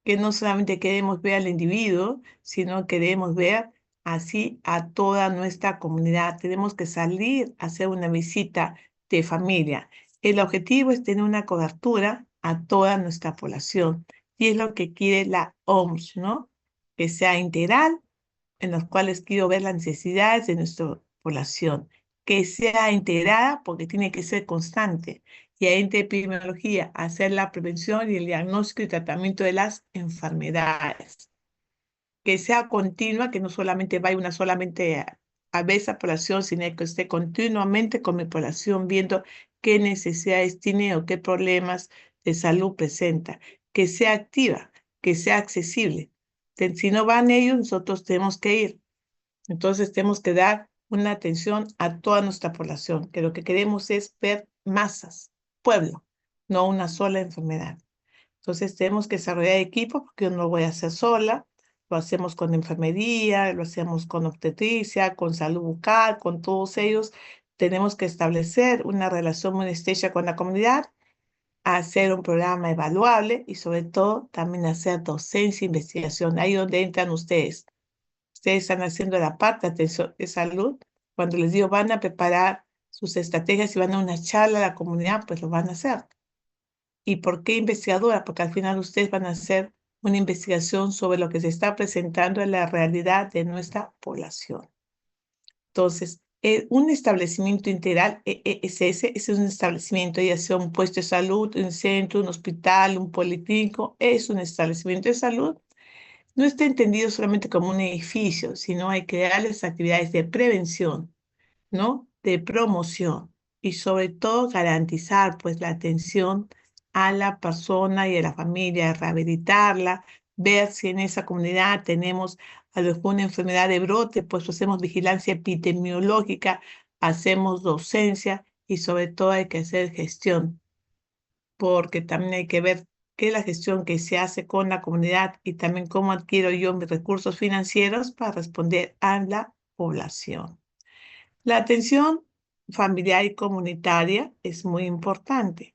que no solamente queremos ver al individuo, sino queremos ver así a toda nuestra comunidad. Tenemos que salir a hacer una visita de familia. El objetivo es tener una cobertura a toda nuestra población y es lo que quiere la OMS, ¿no? Que sea integral, en los cuales quiero ver las necesidades de nuestra población, que sea integrada porque tiene que ser constante. Y ahí en epidemiología, hacer la prevención y el diagnóstico y tratamiento de las enfermedades. Que sea continua, que no solamente vaya una solamente a ver esa población, sino que esté continuamente con mi población viendo qué necesidades tiene o qué problemas de salud presenta. Que sea activa, que sea accesible. Si no van ellos, nosotros tenemos que ir. Entonces tenemos que dar una atención a toda nuestra población, que lo que queremos es ver masas, pueblo, no una sola enfermedad. Entonces tenemos que desarrollar equipos, porque yo no lo voy a hacer sola, lo hacemos con enfermería, lo hacemos con obstetricia, con salud bucal, con todos ellos. Tenemos que establecer una relación muy estrecha con la comunidad, hacer un programa evaluable y sobre todo también hacer docencia e investigación. Ahí donde entran ustedes. Ustedes están haciendo la parte de atención de salud. Cuando les digo van a preparar sus estrategias y van a una charla a la comunidad, pues lo van a hacer. ¿Y por qué investigadora? Porque al final ustedes van a hacer una investigación sobre lo que se está presentando en la realidad de nuestra población. Entonces, un establecimiento integral, es un establecimiento, ya sea un puesto de salud, un centro, un hospital, un policlínico, es un establecimiento de salud. No está entendido solamente como un edificio, sino hay que darles actividades de prevención, ¿no? De promoción, y sobre todo garantizar pues la atención a la persona y a la familia, rehabilitarla, ver si en esa comunidad tenemos alguna enfermedad de brote, pues hacemos vigilancia epidemiológica, hacemos docencia y sobre todo hay que hacer gestión, porque también hay que ver qué es la gestión que se hace con la comunidad y también cómo adquiero yo mis recursos financieros para responder a la población. La atención familiar y comunitaria es muy importante,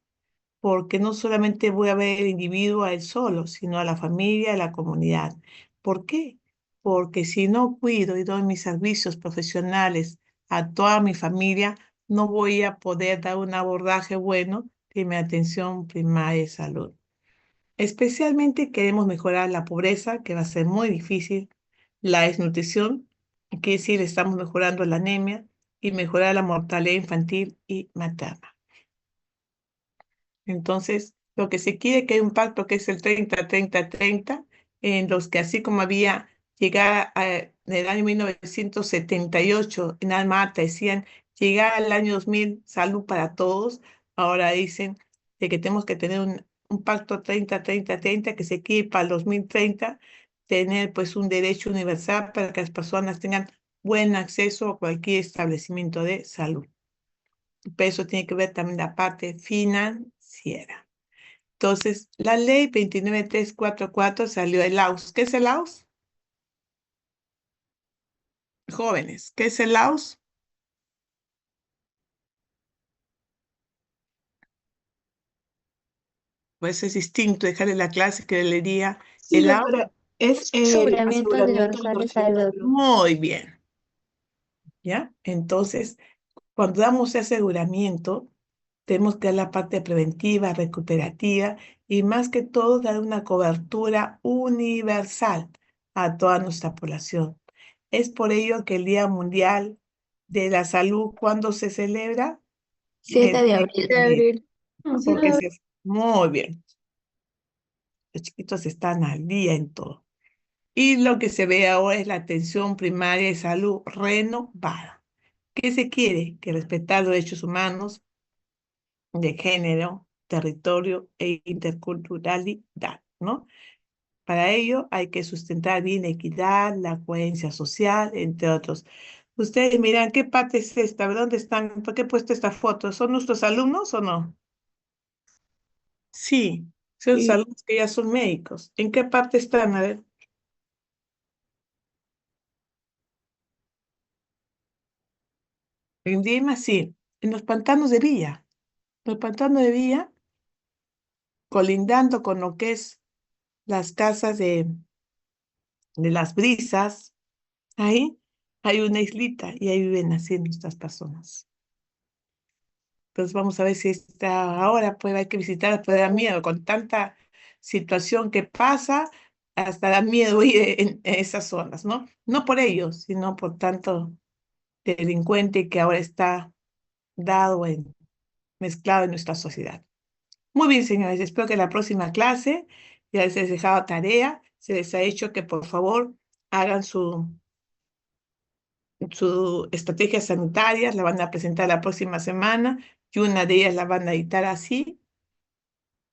porque no solamente voy a ver el individuo a él solo, sino a la familia, a la comunidad. ¿Por qué? Porque si no cuido y doy mis servicios profesionales a toda mi familia, no voy a poder dar un abordaje bueno de mi atención primaria de salud. Especialmente queremos mejorar la pobreza, que va a ser muy difícil, la desnutrición, quiere decir, estamos mejorando la anemia y mejorar la mortalidad infantil y materna. Entonces, lo que se quiere que hay un pacto que es el 30-30-30, en los que así como había llegar en el año 1978 en Alma Ata decían llegar al año 2000 salud para todos, ahora dicen de que tenemos que tener un pacto 30-30-30 que se quiere para el 2030 tener pues un derecho universal para que las personas tengan buen acceso a cualquier establecimiento de salud. Pero eso tiene que ver también la parte financiera. Entonces, la ley 29344 salió del LAUS. ¿Qué es el LAUS? Jóvenes, ¿qué es el LAUS? Pues es distinto dejarle la clase que le diría Sí, el LAUS. doctora, es el Aseguramiento aseguramiento universal de universal de salud. salud. Muy bien, ¿ya? Entonces, cuando damos ese aseguramiento, tenemos que dar la parte preventiva, recuperativa y más que todo dar una cobertura universal a toda nuestra población. Es por ello que el Día Mundial de la Salud, ¿cuándo se celebra? 7 El de 7 abril. de abril. Sí, Porque muy bien, los chiquitos están al día en todo. Y lo que se ve ahora es la atención primaria de salud renovada. ¿Qué se quiere? Que respetar los derechos humanos de género, territorio e interculturalidad, ¿no? Para ello hay que sustentar bien la equidad, la coherencia social, entre otros. Ustedes miran, ¿qué parte es esta? ¿Dónde están? ¿Por qué he puesto esta foto? ¿Son nuestros alumnos o no? Sí, son los sí. alumnos que ya son médicos. ¿En qué parte están? A ver. En Lima, sí. En los pantanos de Villa. Los pantanos de Villa, colindando con lo que es las casas de las brisas, ahí hay una islita y ahí viven así nuestras personas. Entonces vamos a ver si está ahora, pues hay que visitar, puede dar miedo con tanta situación que pasa, hasta da miedo ir en esas zonas, ¿no? No por ellos, sino por tanto delincuente que ahora está dado mezclado en nuestra sociedad. Muy bien, señores, espero que la próxima clase ya les he dejado tarea, se les ha hecho que por favor hagan su estrategia sanitaria, la van a presentar la próxima semana y una de ellas la van a editar así,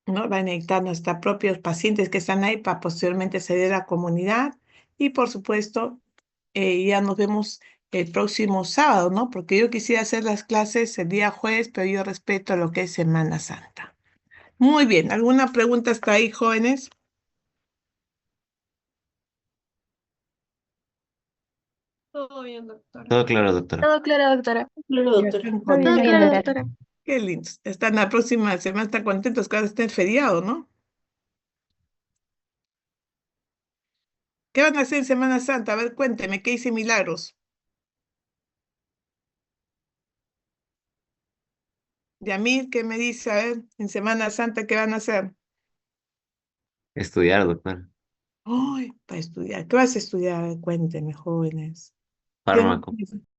¿no? Van a editar nuestros propios pacientes que están ahí para posteriormente salir a la comunidad y por supuesto ya nos vemos el próximo sábado, ¿no? Porque yo quisiera hacer las clases el día jueves, pero yo respeto lo que es Semana Santa. Muy bien, ¿alguna pregunta hasta ahí, jóvenes? Todo bien, doctora. Todo claro, doctora. Todo claro, doctora. Claro, Ya doctora. están Todo bien, Todo contentos. claro, doctora. doctora. Qué lindos. Están la próxima semana, están contentos que ahora esté el feriado, ¿no? ¿Qué van a hacer en Semana Santa? A ver, cuénteme, ¿qué hice milagros? Yamil, ¿qué me dice? A ver, en Semana Santa, ¿qué van a hacer? Estudiar, doctora. Ay, para estudiar. ¿Qué vas a estudiar? A ver, cuénteme, jóvenes. Yo no Fármaco.